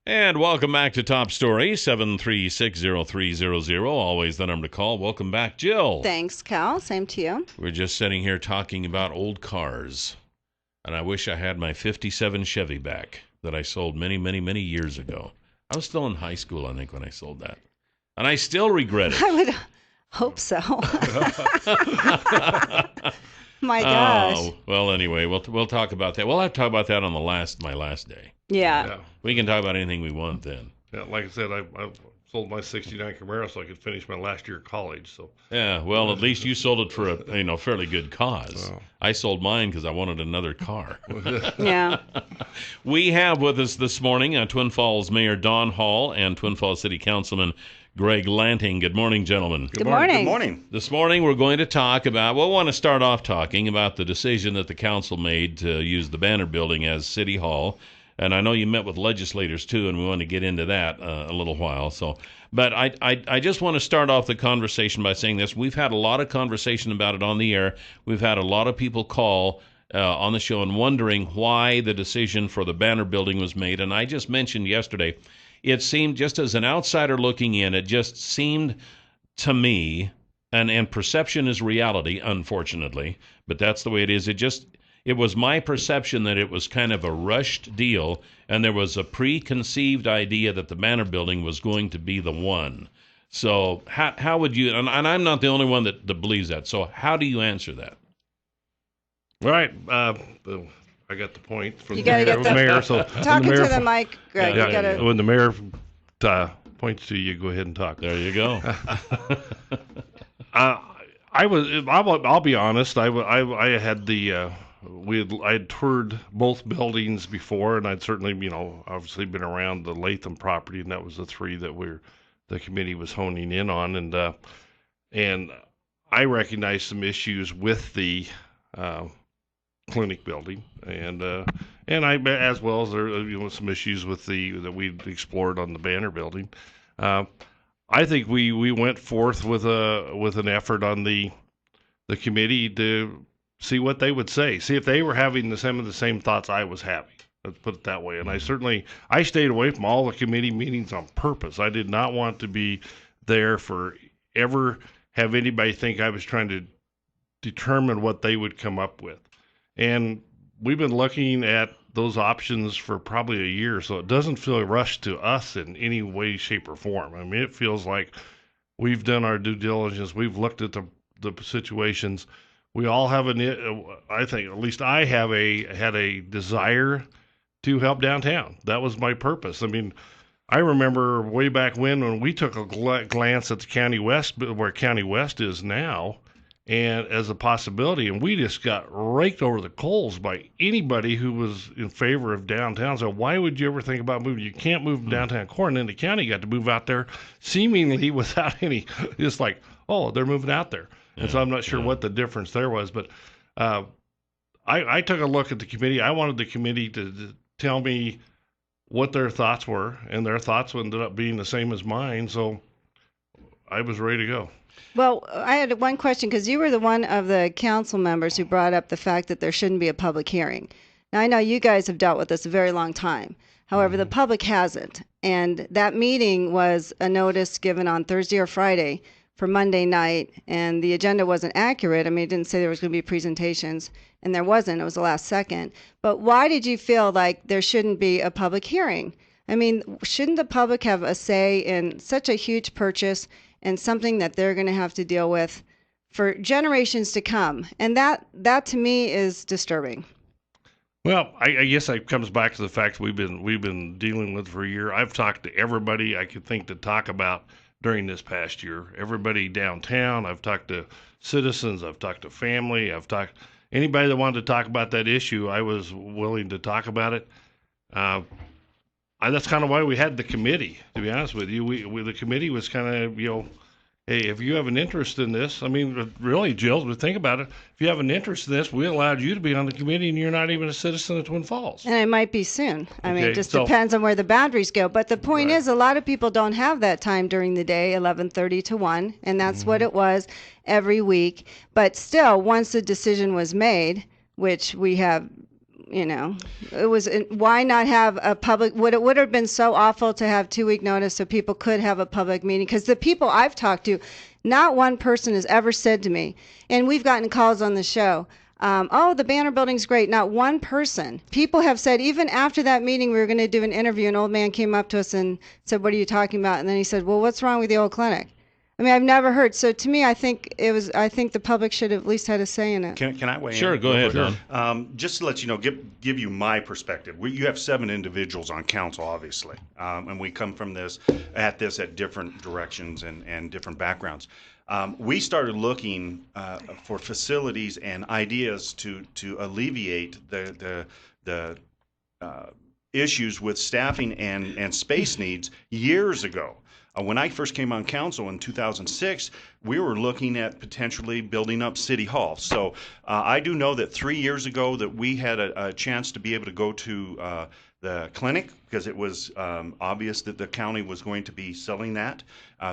And welcome back to Top Story, 7360300, always the number to call. Welcome back, Jill. Thanks, Cal. Same to you. We're just sitting here talking about old cars, and I wish I had my 57 Chevy back that I sold many, many, many years ago. I was still in high school, I think, when I sold that. And I still regret it. I would hope so. My gosh. Well, anyway, we'll talk about that. We'll have to talk about that on my last day. Yeah. We can talk about anything we want then. Yeah, like I said, I sold my '69 Camaro so I could finish my last year of college. So yeah, well, at least you sold it for a fairly good cause. Wow. I sold mine because I wanted another car. Yeah. We have with us this morning Twin Falls Mayor Don Hall and Twin Falls City Councilman Greg Lanting. Good morning, gentlemen. Good morning. Good morning. This morning we're going to talk about, we want to start off talking about the decision that the council made to use the Banner Building as City Hall. And I know you met with legislators too, and we want to get into that a little while. But I just want to start off the conversation by saying this. We've had a lot of conversation about it on the air. We've had a lot of people call on the show and wondering why the decision for the Banner Building was made. And I just mentioned yesterday, it seemed, just as an outsider looking in, it just seemed to me, and perception is reality, unfortunately, but that's the way it is. It was my perception that it was kind of a rushed deal, and there was a preconceived idea that the Banner Building was going to be the one. So how would you, and I'm not the only one that believes that, so how do you answer that? right, I got the point from You the gotta get the- mayor. So Talking to the mic, Greg. yeah, You gotta. when the mayor points to you, go ahead and talk. There you go. I'll be honest. I had the I had toured both buildings before, and I'd certainly obviously been around the Latham property, and that was the three that the committee was honing in on, and I recognized some issues with the clinic building, and I, as well as there some issues with that we explored on the Banner Building. I think we went forth with an effort on the committee to see what they would say, see if they were having some of the same thoughts I was having. Let's put it that way. And I stayed away from all the committee meetings on purpose. I did not want to be there for ever have anybody think I was trying to determine what they would come up with. And we've been looking at those options for probably a year, so it doesn't feel rushed to us in any way, shape, or form. I mean, it feels like we've done our due diligence. We've looked at the situations. We all have I think, at least I had a desire to help downtown. That was my purpose. I mean, I remember way back when we took a glance at the County West, where County West is now, and as a possibility, and we just got raked over the coals by anybody who was in favor of downtown. So why would you ever think about moving? You can't move from downtown core, and then the county got to move out there seemingly without any, just like, oh, they're moving out there. And so I'm not sure what the difference there was, but I took a look at the committee. I wanted the committee to tell me what their thoughts were, and their thoughts ended up being the same as mine, so I was ready to go. Well, I had one question, because you were the one of the council members who brought up the fact that there shouldn't be a public hearing. Now, I know you guys have dealt with this a very long time. However, the public hasn't. And that meeting was a notice given on Thursday or Friday for Monday night, and the agenda wasn't accurate. I mean, it didn't say there was going to be presentations, and there wasn't. It was the last second. But why did you feel like there shouldn't be a public hearing? I mean, shouldn't the public have a say in such a huge purchase and something that they're going to have to deal with for generations to come? And that to me is disturbing. Well, I guess it comes back to the fact we've been dealing with for a year. I've talked to everybody I could think to talk about during this past year. Everybody downtown. I've talked to citizens. I've talked to family. I've talked anybody that wanted to talk about that issue. I was willing to talk about it. That's kind of why we had the committee. To be honest with you, the committee was kind of hey, if you have an interest in this, I mean, really, Jill, but think about it. If you have an interest in this, we allowed you to be on the committee, and you're not even a citizen of Twin Falls. And it might be soon. I mean, Okay, it just so- depends on where the boundaries go. But the point Right. is, a lot of people don't have that time during the day, 11:30 to 1, and that's what it was every week. But still, once the decision was made, which we have it was, why not have a public, it would have been so awful to have 2-week notice so people could have a public meeting. Because the people I've talked to, not one person has ever said to me, and we've gotten calls on the show, oh, the Banner Building's great. Not one person. People have said, even after that meeting, we were going to do an interview, an old man came up to us and said, what are you talking about? And then he said, well, what's wrong with the old clinic? I mean, I've never heard. So to me, I think the public should have at least had a say in it. Can I weigh in? Sure, go ahead, Don. Just to let you know, give you my perspective. You have 7 individuals on council, obviously, and we come from this at different directions and different backgrounds. We started looking for facilities and ideas to alleviate the issues with staffing and space needs years ago. When I first came on council in 2006, we were looking at potentially building up City Hall. So I do know that 3 years ago that we had a chance to be able to go to the clinic because it was obvious that the county was going to be selling that.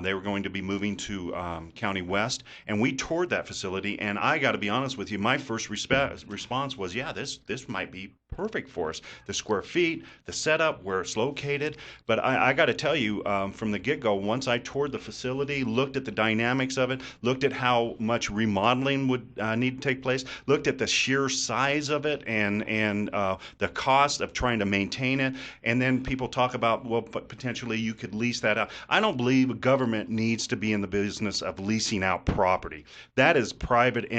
They were going to be moving to County West, and we toured that facility. And I got to be honest with you, my first response was, yeah, this might be perfect for us. The square feet, the setup, where it's located. But I got to tell you, from the get-go, once I toured the facility, looked at the dynamics of it, looked at how much remodeling would need to take place, looked at the sheer size of it and the cost of trying to maintain it, and then people talk about, well, potentially you could lease that out. I don't believe government needs to be in the business of leasing out property. That is private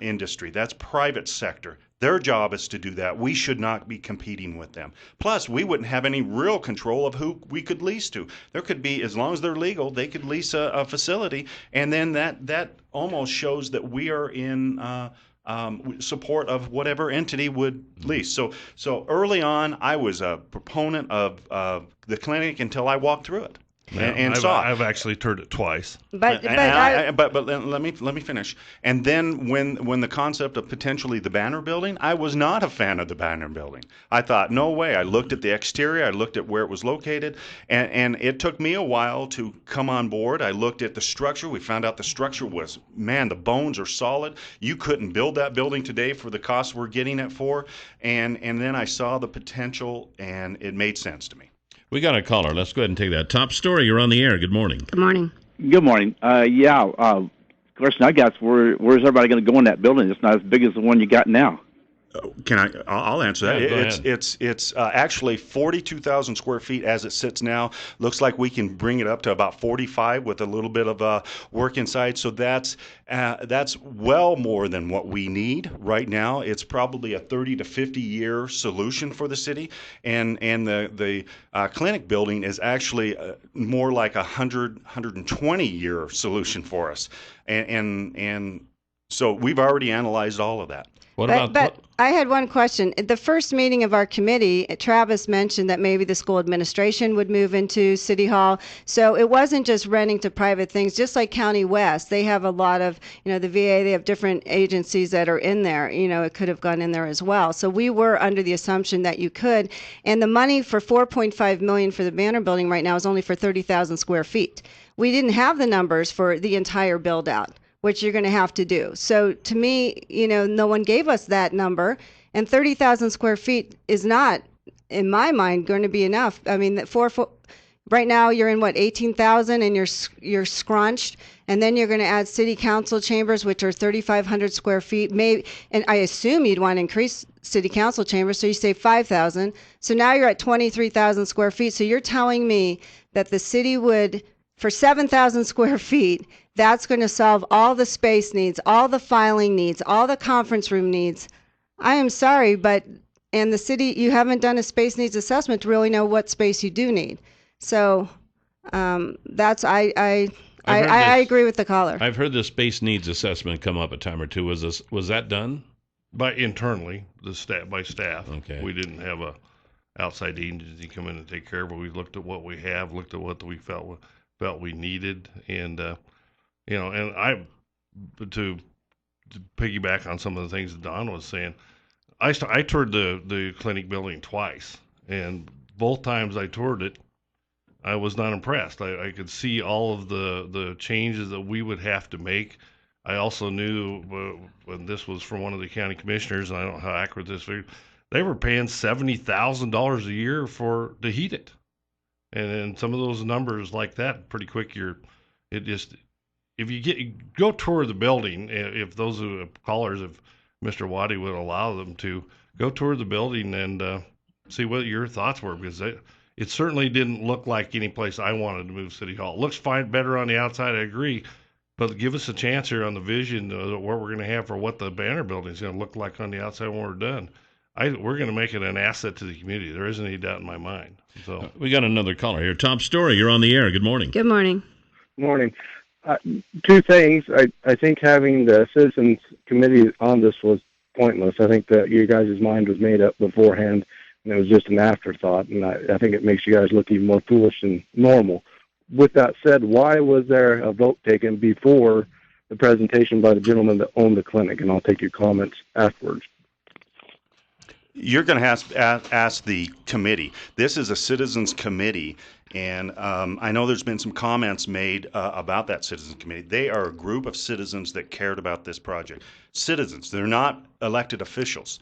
industry. That's private sector. Their job is to do that. We should not be competing with them. Plus, we wouldn't have any real control of who we could lease to. There could be, as long as they're legal, they could lease a facility, and then that almost shows that we are in support of whatever entity would lease. So early on, I was a proponent of the clinic until I walked through it. And I've actually toured it twice. But let me finish. And then when the concept of potentially the Banner Building, I was not a fan of the Banner Building. I thought, no way. I looked at the exterior. I looked at where it was located, and it took me a while to come on board. I looked at the structure. We found out the structure was, man, the bones are solid. You couldn't build that building today for the cost we're getting it for. And then I saw the potential, and it made sense to me. We got a caller. Let's go ahead and take that. Top story. You're on the air. Good morning. Good morning. Good morning. Question I got is where's everybody going to go in that building? It's not as big as the one you got now. I'll answer that. Yeah, it's actually 42,000 square feet as it sits now. Looks like we can bring it up to about 45 with a little bit of work inside. So that's well more than what we need right now. It's probably a 30 to 50 year solution for the city, and the clinic building is actually more like 120 year solution for us. And so we've already analyzed all of that. But I had one question. At the first meeting of our committee, Travis mentioned that maybe the school administration would move into City Hall. So it wasn't just renting to private things. Just like County West, they have a lot of, the VA, they have different agencies that are in there. It could have gone in there as well. So we were under the assumption that you could. And the money for $4.5 million for the Banner Building right now is only for 30,000 square feet. We didn't have the numbers for the entire build out, which you're going to have to do. So to me, no one gave us that number, and 30,000 square feet is not, in my mind, going to be enough. I mean, right now you're in 18,000, and you're scrunched, and then you're going to add city council chambers, which are 3,500 square feet. Maybe, and I assume you'd want to increase city council chambers, so you say 5,000. So now you're at 23,000 square feet. So you're telling me that the city would, for 7,000 square feet, that's going to solve all the space needs, all the filing needs, all the conference room needs. I am sorry, but in the city, you haven't done a space needs assessment to really know what space you do need. So that's I agree with the caller. I've heard the space needs assessment come up a time or two. Was that done? Internally, by staff. Okay. We didn't have a outside agency come in and take care of it. We looked at what we have, looked at what we felt we needed, and and to piggyback on some of the things that Don was saying, I toured the clinic building twice, and both times I toured it, I was not impressed. I could see all of the changes that we would have to make. I also knew, when this was from one of the county commissioners, and I don't know how accurate this is, they were paying $70,000 a year to heat it. And some of those numbers like that, pretty quick, if you go tour the building, if those callers, if Mr. Waddy would allow them to, go tour the building and see what your thoughts were, because it certainly didn't look like any place I wanted to move City Hall. It looks fine, better on the outside, I agree, but give us a chance here on the vision of what we're going to have for what the banner building is going to look like on the outside when we're done. We're going to make it an asset to the community. There isn't any doubt in my mind. So we got another caller here. Top story. You're on the air. Good morning. Good morning. Morning. Two things. I think having the citizens committee on this was pointless. I think that you guys' mind was made up beforehand, and it was just an afterthought, and I think it makes you guys look even more foolish than normal. With that said, why was there a vote taken before the presentation by the gentleman that owned the clinic? And I'll take your comments afterwards. You're going to ask the committee. This is a citizens committee, and I know there's been some comments made about that citizens committee. They are a group of citizens that cared about this project. Citizens, they're not elected officials.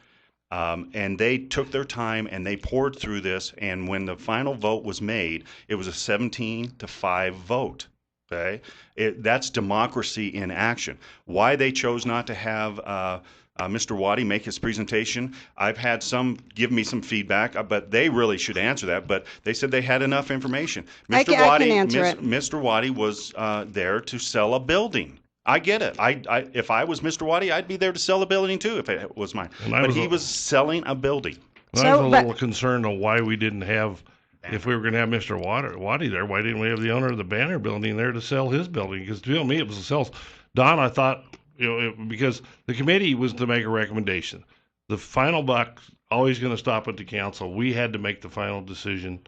And they took their time and they poured through this, and when the final vote was made, it was a 17-5 vote. Okay? That's democracy in action. Why they chose not to have Mr. Waddy make his presentation, I've had some give me some feedback, but they really should answer that. But they said they had enough information. I can answer it. Mr. Waddy was there to sell a building. I get it. If I was Mr. Waddy, I'd be there to sell a building too if it was mine. But he was selling a building. I was a little concerned on why we didn't have, if we were going to have Mr. Waddy there, why didn't we have the owner of the Banner building there to sell his building? Because to me, it was the sales. Don, I thought, because the committee was to make a recommendation. The final buck always going to stop at the council. We had to make the final decision.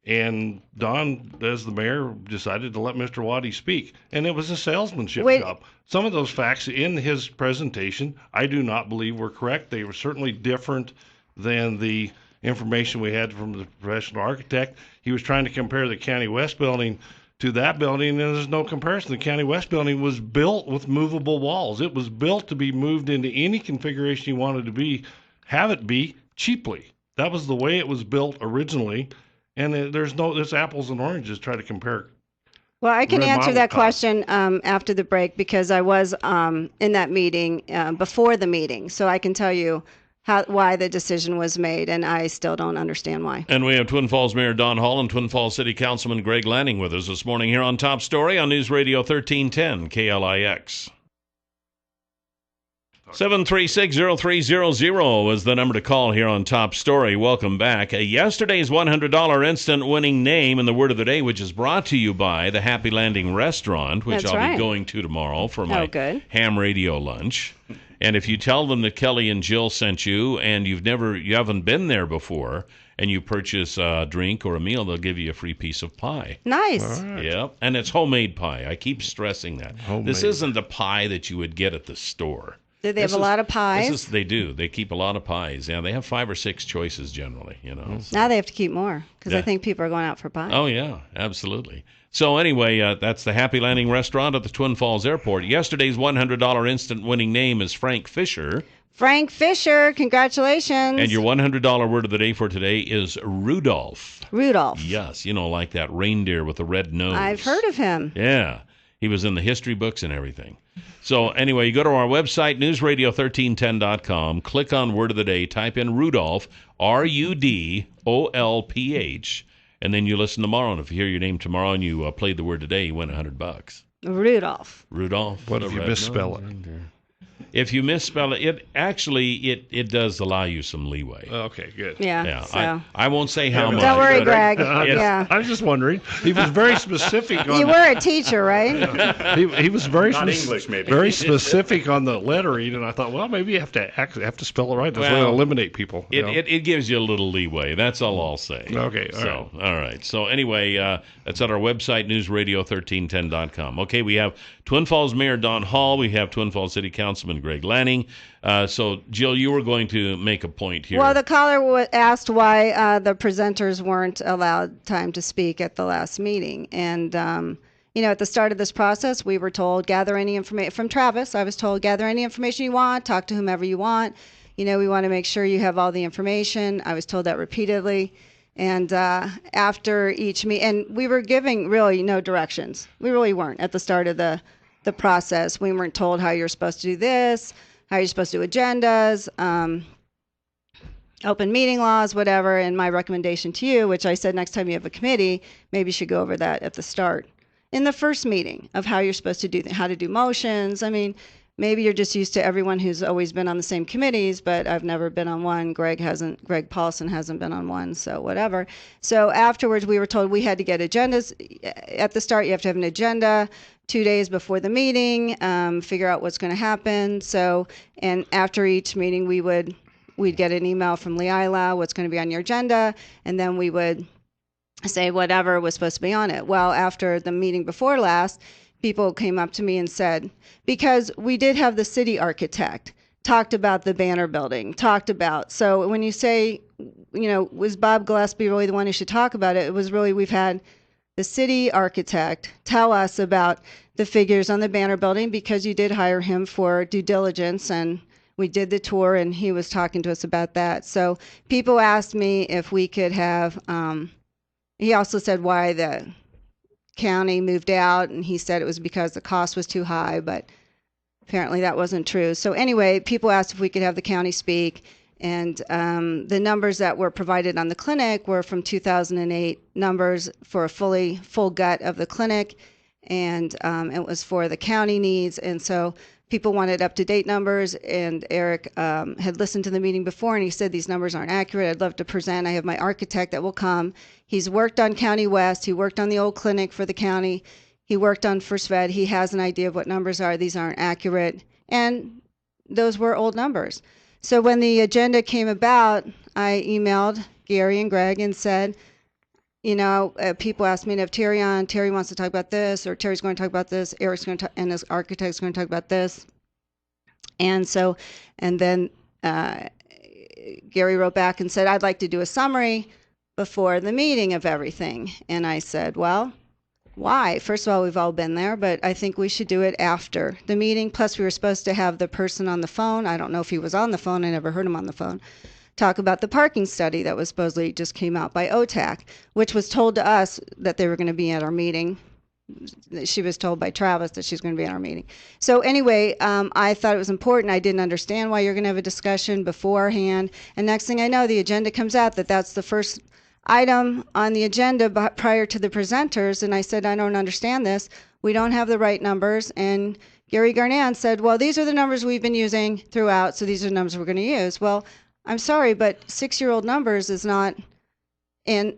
And Don, as the mayor, decided to let Mr. Waddy speak. And it was a salesmanship job. Some of those facts in his presentation, I do not believe were correct. They were certainly different than the information we had from the professional architect. He was trying to compare the County West building to that building, and there's no comparison. The County West building was built with movable walls. It was built to be moved into any configuration you wanted to have it be cheaply. That was the way it was built originally. And there's apples and oranges try to compare. Well, I can answer that question after the break, because I was in that meeting before the meeting. So I can tell you why the decision was made, and I still don't understand why. And we have Twin Falls Mayor Don Hall and Twin Falls City Councilman Greg Lanning with us this morning here on Top Story on News Radio 1310 KLIX. 736-0300 is the number to call here on Top Story. Welcome back. Yesterday's $100 instant winning name in the word of the day, which is brought to you by the Happy Landing Restaurant, which I'll be going to tomorrow for my ham radio lunch. And if you tell them that Kelly and Jill sent you and you haven't been there before, and you purchase a drink or a meal, they'll give you a free piece of pie. Nice. Right. Yep. And it's homemade pie. I keep stressing that. Homemade. This isn't the pie that you would get at the store. Do they have a lot of pies? They do. They keep a lot of pies. Yeah, they have 5 or 6 choices generally, So. Now they have to keep more, because I think people are going out for pie. Oh, yeah, absolutely. So anyway, that's the Happy Landing Restaurant at the Twin Falls Airport. Yesterday's $100 instant winning name is Frank Fisher. Frank Fisher, congratulations. And your $100 word of the day for today is Rudolph. Rudolph. Yes, like that reindeer with the red nose. I've heard of him. Yeah, he was in the history books and everything. So anyway, you go to our website, newsradio1310.com, click on Word of the Day, type in Rudolph, Rudolph, and then you listen tomorrow. And if you hear your name tomorrow and you played the word today, you win $100. Rudolph. What if you misspell it? If you misspell it, it does allow you some leeway. Okay, good. Yeah. So. I won't say how much. Don't worry, Greg. Yeah. I was just wondering. He was very specific on. You were a teacher, right? He was very English, maybe. Very specific on the lettering, and I thought, well, maybe you have to spell it right. That's going to eliminate people. It gives you a little leeway. That's all I'll say. Okay. All right. So anyway, that's at our website, newsradio1310.com. Okay, we have Twin Falls Mayor Don Hall. We have Twin Falls City Councilman Greg Lanning. So, Jill, you were going to make a point here. Well, the caller asked why the presenters weren't allowed time to speak at the last meeting. And, at the start of this process, we were told, gather any information from Travis. I was told, gather any information you want, talk to whomever you want. we want to make sure you have all the information. I was told that repeatedly. And after each meeting, and we were giving really no directions. We really weren't at the start of the process. We weren't told how you're supposed to do this, how you're supposed to do agendas, open meeting laws, whatever. And my recommendation to you, which I said next time you have a committee, maybe you should go over that at the start. In the first meeting of how you're supposed to do, how to do motions. I mean, maybe you're just used to everyone who's always been on the same committees, but I've never been on one. Greg Paulson hasn't been on one, so whatever. So afterwards, we were told we had to get agendas. At the start, you have to have an agenda 2 days before the meeting, figure out what's going to happen. So, and after each meeting, we'd get an email from Leila, what's going to be on your agenda, and then we would say whatever was supposed to be on it. Well, after the meeting before last, people came up to me and said, because we did have the city architect, talked about the banner building, so when you say, was Bob Gillespie really the one who should talk about it? It was really, we've had the city architect tell us about the figures on the banner building because you did hire him for due diligence, and we did the tour and he was talking to us about that. So people asked me if we could have, he also said why the county moved out, and he said it was because the cost was too high, but apparently that wasn't true. So anyway, people asked if we could have the county speak, and the numbers that were provided on the clinic were from 2008 numbers for a full gut of the clinic, and it was for the county needs, and so people wanted up-to-date numbers, and Eric had listened to the meeting before, and he said these numbers aren't accurate. I'd love to present. I have my architect that will come. He's worked on County West. He worked on the old clinic for the county. He worked on First Fed. He has an idea of what numbers are. These aren't accurate, and those were old numbers. So when the agenda came about, I emailed Gary and Greg and said, people asked me to have Terry on. Terry wants to talk about this, or Terry's going to talk about this. Eric's going to talk, and his architect's going to talk about this. And so, and then Gary wrote back and said, I'd like to do a summary before the meeting of everything. And I said, well, why? First of all, we've all been there, but I think we should do it after the meeting. Plus, we were supposed to have the person on the phone. I don't know if he was on the phone. I never heard him on the phone. Talk about the parking study that was supposedly just came out by OTAC, which was told to us that they were going to be at our meeting. She was told by Travis that she's going to be at our meeting. So anyway, I thought it was important. I didn't understand why you're going to have a discussion beforehand. And next thing I know, the agenda comes out that's the first item on the agenda prior to the presenters. And I said, I don't understand this. We don't have the right numbers. And Gary Garnan said, well, these are the numbers we've been using throughout, so these are the numbers we're going to use. Well, I'm sorry, but 6-year-old numbers is not in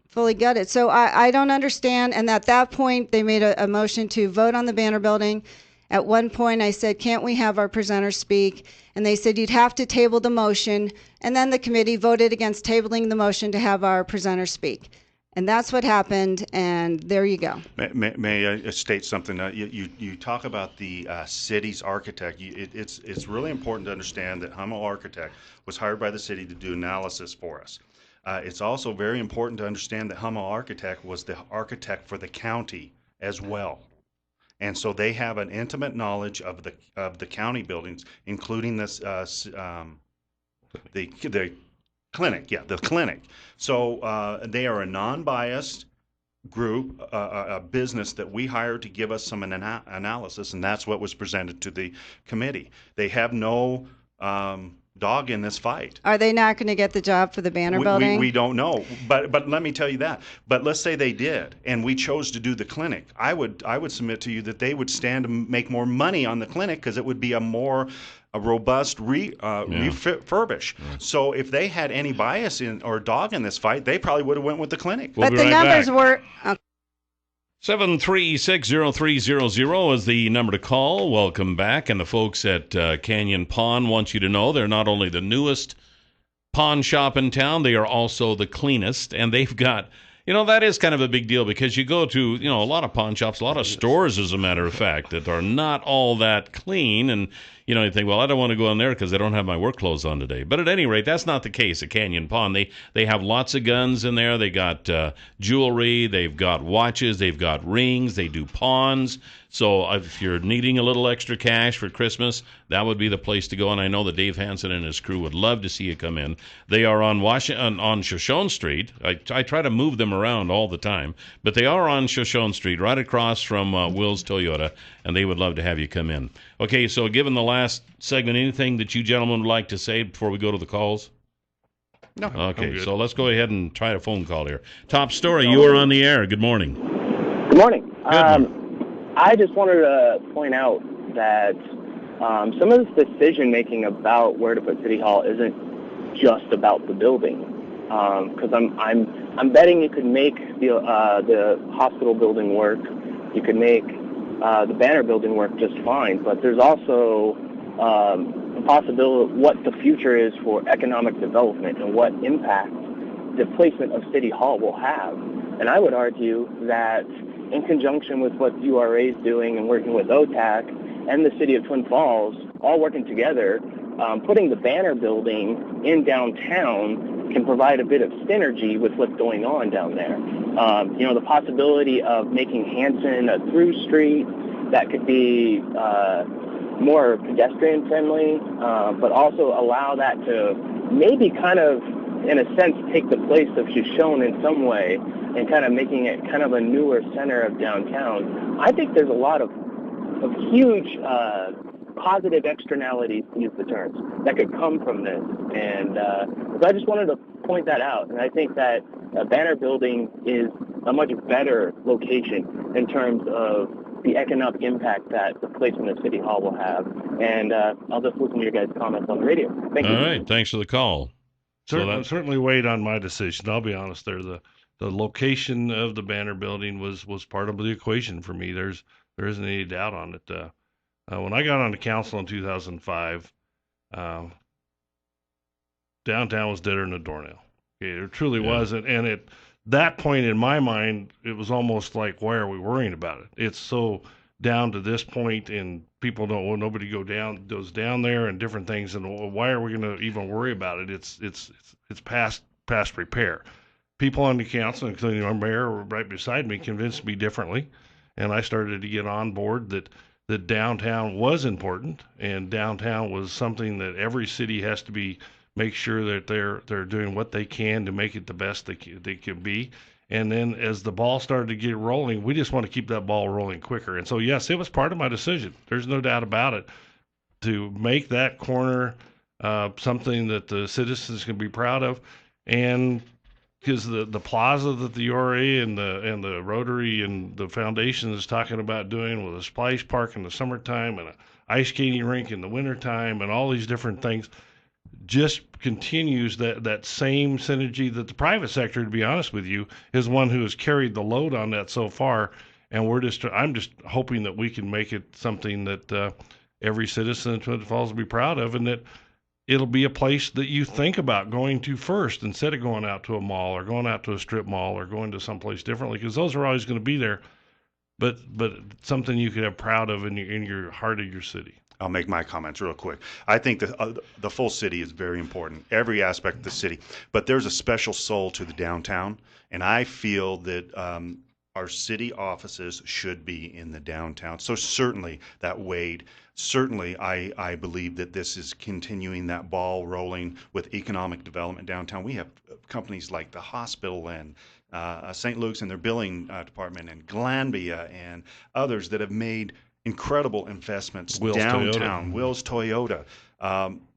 fully gutted. So I don't understand. And at that point, they made a motion to vote on the banner building. At one point, I said, can't we have our presenters speak? And they said, you'd have to table the motion. And then the committee voted against tabling the motion to have our presenters speak. And that's what happened, and there you go. May I state something? You talk about the city's architect. It's really important to understand that Hummel Architect was hired by the city to do analysis for us. It's also very important to understand that Hummel Architect was the architect for the county as well. And so they have an intimate knowledge of the county buildings, including this the clinic, the clinic. So they are a non-biased group, a business that we hired to give us some analysis, and that's what was presented to the committee. They have no dog in this fight. Are they not going to get the job for the banner building? We don't know, but let me tell you that. But let's say they did, and we chose to do the clinic. I would submit to you that they would stand to make more money on the clinic because it would be a robust refurbish. So if they had any bias or dog in this fight, they probably would have went with the clinic. But the numbers were... 7360300 is the number to call. Welcome back. And the folks at Canyon Pawn want you to know they're not only the newest pawn shop in town, they are also the cleanest. And they've got... that is kind of a big deal because you go to, a lot of pawn shops, a lot of stores, as a matter of fact, that are not all that clean. And, you think, well, I don't want to go in there because I don't have my work clothes on today. But at any rate, that's not the case at Canyon Pond. They have lots of guns in there. They got jewelry. They've got watches. They've got rings. They do pawns. So if you're needing a little extra cash for Christmas, that would be the place to go. And I know that Dave Hansen and his crew would love to see you come in. They are on Shoshone Street. I try to move them around all the time, but they are on Shoshone Street, right across from Will's Toyota, and they would love to have you come in. Okay, so given the last segment, anything that you gentlemen would like to say before we go to the calls? No. Okay, so let's go ahead and try a phone call here. Top story, you are on the air. Good morning. Good morning. Good morning. I just wanted to point out that some of this decision-making about where to put City Hall isn't just about the building. Because I'm betting you could make the hospital building work, you could make the Banner building work just fine. But there's also a possibility of what the future is for economic development and what impact the placement of City Hall will have. And I would argue that in conjunction with what URA is doing and working with OTAC and the city of Twin Falls, all working together, putting the Banner building in downtown can provide a bit of synergy with what's going on down there. The possibility of making Hanson a through street that could be more pedestrian friendly, but also allow that to maybe kind of, in a sense, take the place of Shoshone in some way and kind of making it kind of a newer center of downtown. I think there's a lot of huge positive externalities, to use the terms, that could come from this. And so I just wanted to point that out. And I think that a Banner building is a much better location in terms of the economic impact that the placement of City Hall will have. And I'll just listen to your guys' comments on the radio. Thank you. All right, thanks for the call. Certainly weighed on my decision. I'll be honest there. The location of the Banner building was part of the equation for me. There isn't any doubt on it. When I got on the council in 2005, downtown was deader than a doornail. It truly was. And at that point in my mind, it was almost like, why are we worrying about it? It's so down to this point, and people don't want nobody goes down there and different things. And why are we going to even worry about it? It's past repair. People on the council, including our mayor right beside me, convinced me differently, and I started to get on board that downtown was important, and downtown was something that every city has to make sure that they're doing what they can to make it the best they can be. And then as the ball started to get rolling, we just want to keep that ball rolling quicker. And so, yes, it was part of my decision. There's no doubt about it, to make that corner something that the citizens can be proud of. And because the plaza that the URA and the Rotary and the Foundation is talking about doing, with a splash park in the summertime and an ice skating rink in the wintertime and all these different things, just continues that same synergy that the private sector, to be honest with you, is one who has carried the load on that so far. And I'm just hoping that we can make it something that every citizen in Twin Falls will be proud of, and that it'll be a place that you think about going to first instead of going out to a mall or going out to a strip mall or going to someplace differently, because those are always going to be there. But something you could have proud of in your heart of your city. I'll make my comments real quick. I think the full city is very important, every aspect of the city. But there's a special soul to the downtown, and I feel that our city offices should be in the downtown. So certainly that weighed. Certainly I believe that this is continuing that ball rolling with economic development downtown. We have companies like the hospital and St. Luke's and their billing department, and Glanbia and others that have made incredible investments downtown. Will's Toyota,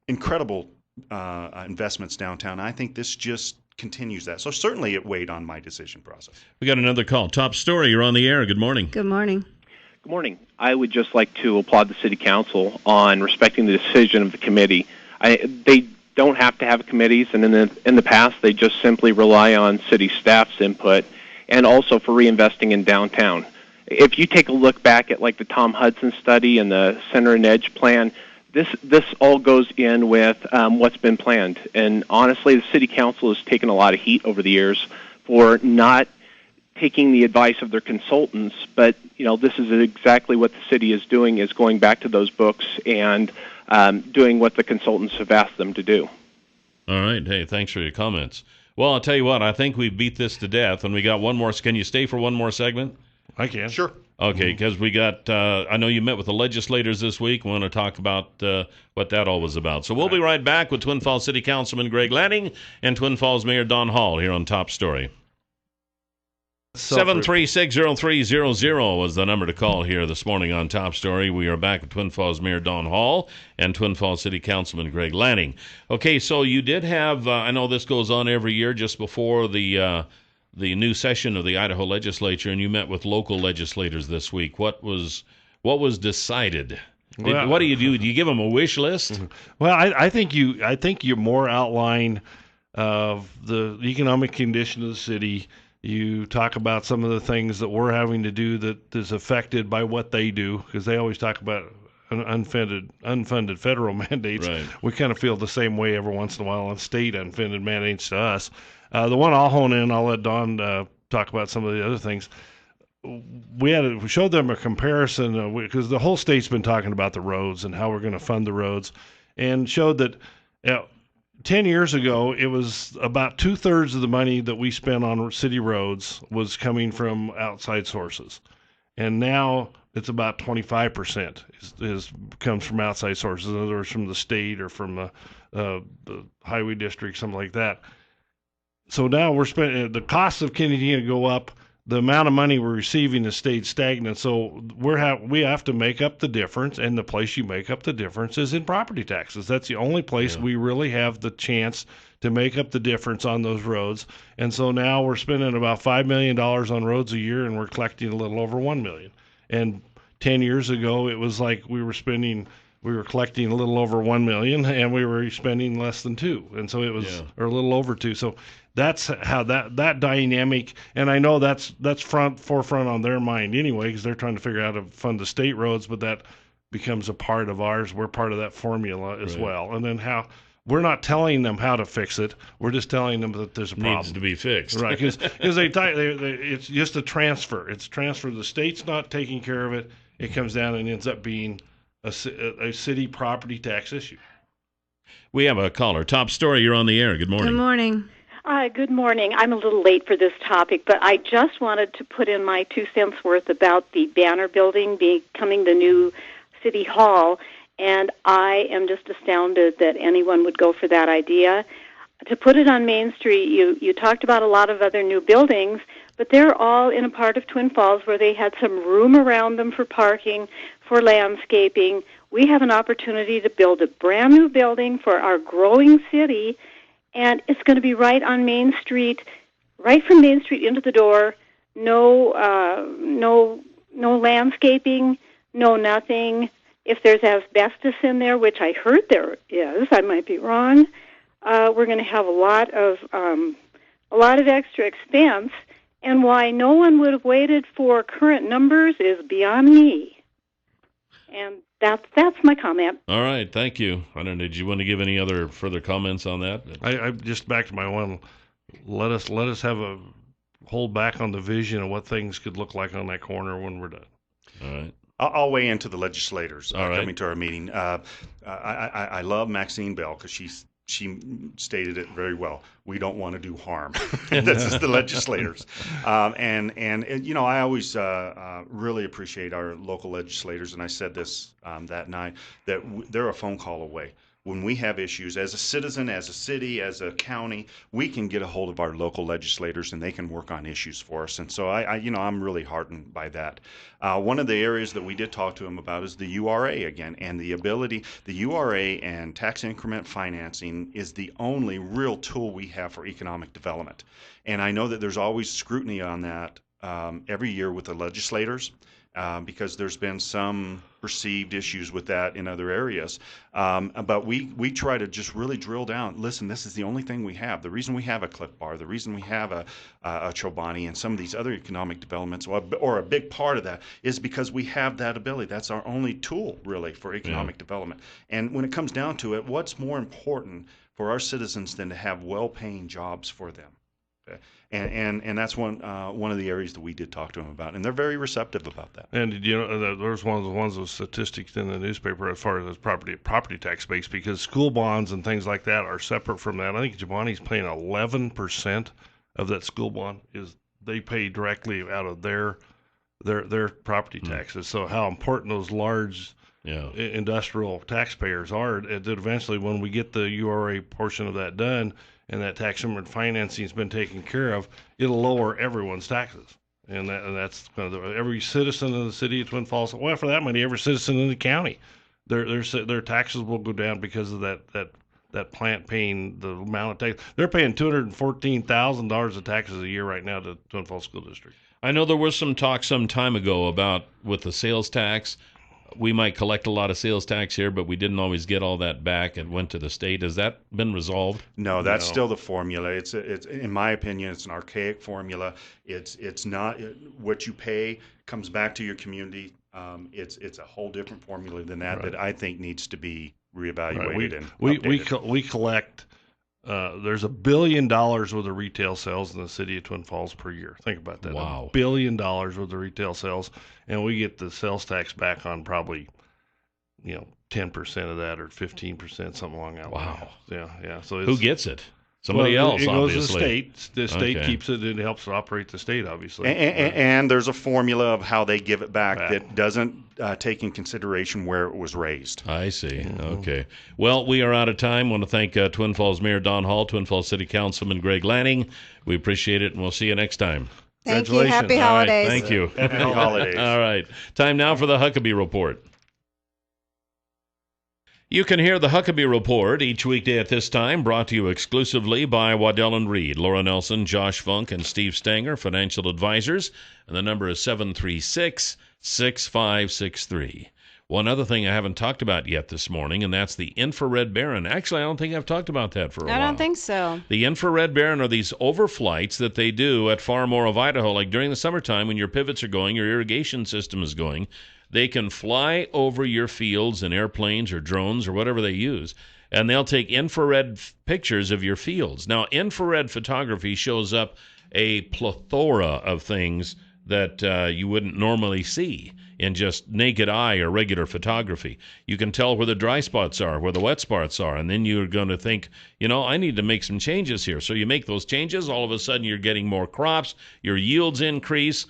incredible investments downtown. I think this just continues that. So certainly it weighed on my decision process. We got another call. Top story, you're on the air. Good morning. Good morning. Good morning. I would just like to applaud the City Council on respecting the decision of the committee. They don't have to have committees, and in the past they just simply rely on city staff's input, and also for reinvesting in downtown. If you take a look back at like the Tom Hudson study and the Center and Edge plan, this all goes in with what's been planned. And honestly, the City Council has taken a lot of heat over the years for not taking the advice of their consultants, but this is exactly what the city is doing, is going back to those books and doing what the consultants have asked them to do. All right. Hey, thanks for your comments. Well, I'll tell you what, I think we beat this to death, and we got one more. Can you stay for one more segment? I can. Sure. Okay, because we got, I know you met with the legislators this week. We want to talk about what that all was about. So we'll be right back with Twin Falls City Councilman Greg Lanning and Twin Falls Mayor Don Hall here on Top Story. 7360300 was the number to call here this morning on Top Story. We are back with Twin Falls Mayor Don Hall and Twin Falls City Councilman Greg Lanning. Okay, so you did have, I know this goes on every year just before the new session of the Idaho legislature, and you met with local legislators this week. What was decided? What do you do? Do you give them a wish list? Well, I think you more outline of the economic condition of the city. You talk about some of the things that we're having to do that is affected by what they do, because they always talk about unfunded federal mandates. Right. We kind of feel the same way every once in a while on state unfunded mandates to us. The one I'll hone in, I'll let Don talk about some of the other things. We showed them a comparison because the whole state's been talking about the roads and how we're going to fund the roads, and showed that 10 years ago, it was about 2/3 of the money that we spent on city roads was coming from outside sources. And now it's about 25% comes from outside sources, in other words, from the state or from the highway district, something like that. So now we're spending, the costs of continuing to go up. The amount of money we're receiving has stayed stagnant. So we have to make up the difference, and the place you make up the difference is in property taxes. That's the only place we really have the chance to make up the difference on those roads. And so now we're spending about $5 million on roads a year, and we're collecting a little over $1 million. And 10 years ago, it was like we were collecting a little over $1 million, and we were spending less than $2 million. And so it was, or a little over $2 million. So that's how that dynamic, and I know that's forefront on their mind anyway, because they're trying to figure out how to fund the state roads, but that becomes a part of ours. We're part of that formula as well. And then how we're not telling them how to fix it. We're just telling them that there's a problem. Needs to be fixed. Right, because it's just a transfer. It's a transfer. The state's not taking care of it. It comes down and ends up being a city property tax issue. We have a caller. Top Story, you're on the air. Good morning. Good morning. Good morning. I'm a little late for this topic, but I just wanted to put in my 2 cents worth about the Banner Building becoming the new City Hall, and I am just astounded that anyone would go for that idea. To put it on Main Street, you talked about a lot of other new buildings, but they're all in a part of Twin Falls where they had some room around them for parking, for landscaping. We have an opportunity to build a brand new building for our growing city, and it's going to be right on Main Street, right from Main Street into the door. No landscaping, no nothing. If there's asbestos in there, which I heard there is, I might be wrong, we're going to have a lot of extra expense. And why no one would have waited for current numbers is beyond me. And that's my comment. All right, thank you. I don't know. Did you want to give any other further comments on that? I just back to my one. Let us have a hold back on the vision of what things could look like on that corner when we're done. All right. I'll weigh into the legislators right. coming to our meeting. I love Maxine Bell because she stated it very well. We don't want to do harm. This is the legislators. And you know, I always really appreciate our local legislators, and I said this that night, that they're a phone call away. When we have issues as a citizen, as a city, as a county, we can get a hold of our local legislators and they can work on issues for us. And so I'm really heartened by that. One of the areas that we did talk to them about is the URA again, and the ability, the URA and tax increment financing is the only real tool we have for economic development. And I know that there's always scrutiny on that every year with the legislators. Because there's been some perceived issues with that in other areas. But we try to just really drill down. Listen, this is the only thing we have. The reason we have a Cliff Bar, the reason we have a Chobani and some of these other economic developments, or a big part of that, is because we have that ability. That's our only tool, really, for economic development. And when it comes down to it, what's more important for our citizens than to have well-paying jobs for them? Okay. And that's one of the areas that we did talk to them about, and they're very receptive about that. And there's one of the ones of statistics in the newspaper as far as property tax base, because school bonds and things like that are separate from that. I think Giovanni's paying 11% of that school bond is they pay directly out of their property taxes. So how important those large industrial taxpayers are, that eventually when we get the URA portion of that done and that tax increment financing has been taken care of, it'll lower everyone's taxes. And that's kind of every citizen in the city of Twin Falls, well, for that money, every citizen in the county, their taxes will go down because of that plant paying the amount of tax. They're paying $214,000 of taxes a year right now to Twin Falls School District. I know there was some talk some time ago about with the sales tax, we might collect a lot of sales tax here, but we didn't always get all that back and went to the state. Has that been resolved? No, that's still the formula. It's in my opinion, it's an archaic formula. It's not what you pay comes back to your community. It's a whole different formula than that I think needs to be reevaluated and updated. We collect. There's $1 billion worth of retail sales in the city of Twin Falls per year. Think about that. Wow. $1 billion worth of retail sales, and we get the sales tax back on probably, 10% of that or 15%, something along that line. Wow. Yeah. So who gets it? Somebody else, it goes obviously. to the state. The state keeps it. It helps operate the state, obviously. And there's a formula of how they give it back that doesn't take in consideration where it was raised. I see. Okay. Well, we are out of time. I want to thank Twin Falls Mayor Don Hall, Twin Falls City Councilman Greg Lanning. We appreciate it, and we'll see you next time. Thank you. Happy holidays. All right, thank you. Happy holidays. All right. Time now for the Huckabee Report. You can hear the Huckabee Report each weekday at this time, brought to you exclusively by Waddell & Reed, Laura Nelson, Josh Funk, and Steve Stanger, financial advisors, and the number is 736-6563. One other thing I haven't talked about yet this morning, and that's the infrared Baron. Actually, I don't think I've talked about that for a while. I don't think so. The infrared Baron are these overflights that they do at Far More of Idaho, like during the summertime when your pivots are going, your irrigation system is going. They can fly over your fields in airplanes or drones or whatever they use, and they'll take infrared pictures of your fields. Now, infrared photography shows up a plethora of things that you wouldn't normally see in just naked eye or regular photography. You can tell where the dry spots are, where the wet spots are, and then you're going to think, I need to make some changes here. So you make those changes, all of a sudden you're getting more crops, your yields increase,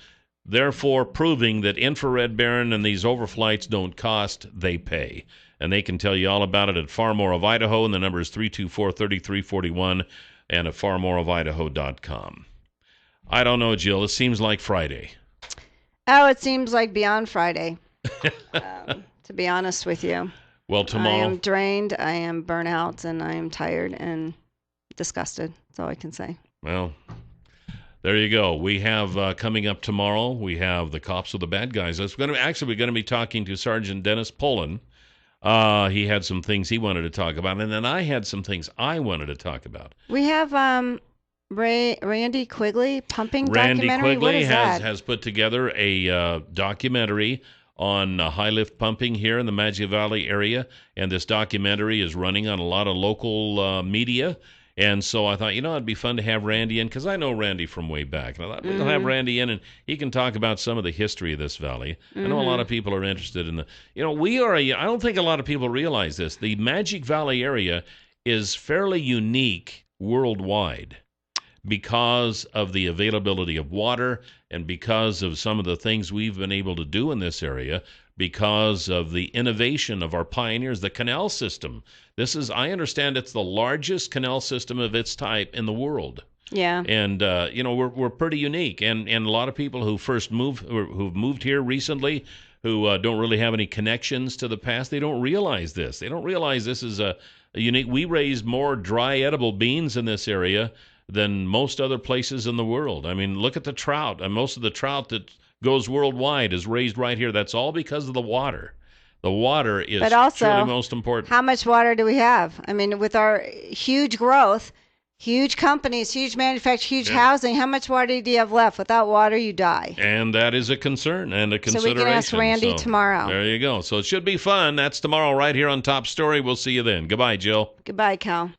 therefore proving that infrared Baron and these overflights don't cost, they pay. And they can tell you all about it at Far More of Idaho, and the number is 324-3341 and at farmoreofidaho.com. I don't know, Jill. It seems like Friday. Oh, it seems like beyond Friday, to be honest with you. Well, tomorrow. I am drained, I am burnt out, and I am tired and disgusted. That's all I can say. Well, there you go. We have coming up tomorrow, we have the Cops with the Bad Guys. We're going to be talking to Sergeant Dennis Pullen. He had some things he wanted to talk about, and then I had some things I wanted to talk about. We have Randy Quigley pumping Randy documentary. Quigley what is that? has put together a documentary on high lift pumping here in the Magic Valley area, and this documentary is running on a lot of local media. And so I thought, it'd be fun to have Randy in, because I know Randy from way back. And I thought, we'll have Randy in, and he can talk about some of the history of this valley. I know a lot of people are interested in I don't think a lot of people realize this. The Magic Valley area is fairly unique worldwide because of the availability of water and because of some of the things we've been able to do in this area, because of the innovation of our pioneers, the canal system. I understand it's the largest canal system of its type in the world. Yeah. And, we're pretty unique. And a lot of people who've moved here recently, who don't really have any connections to the past, they don't realize this. They don't realize this is a unique. We raise more dry edible beans in this area than most other places in the world. I mean, look at the trout. And most of the trout that goes worldwide is raised right here. That's all because of the water. The water is truly most important. How much water do we have? I mean, with our huge growth, huge companies, huge manufacturing, huge housing, how much water do you have left? Without water, you die. And that is a concern and a consideration. So we can ask Randy tomorrow. There you go. So it should be fun. That's tomorrow right here on Top Story. We'll see you then. Goodbye, Jill. Goodbye, Cal.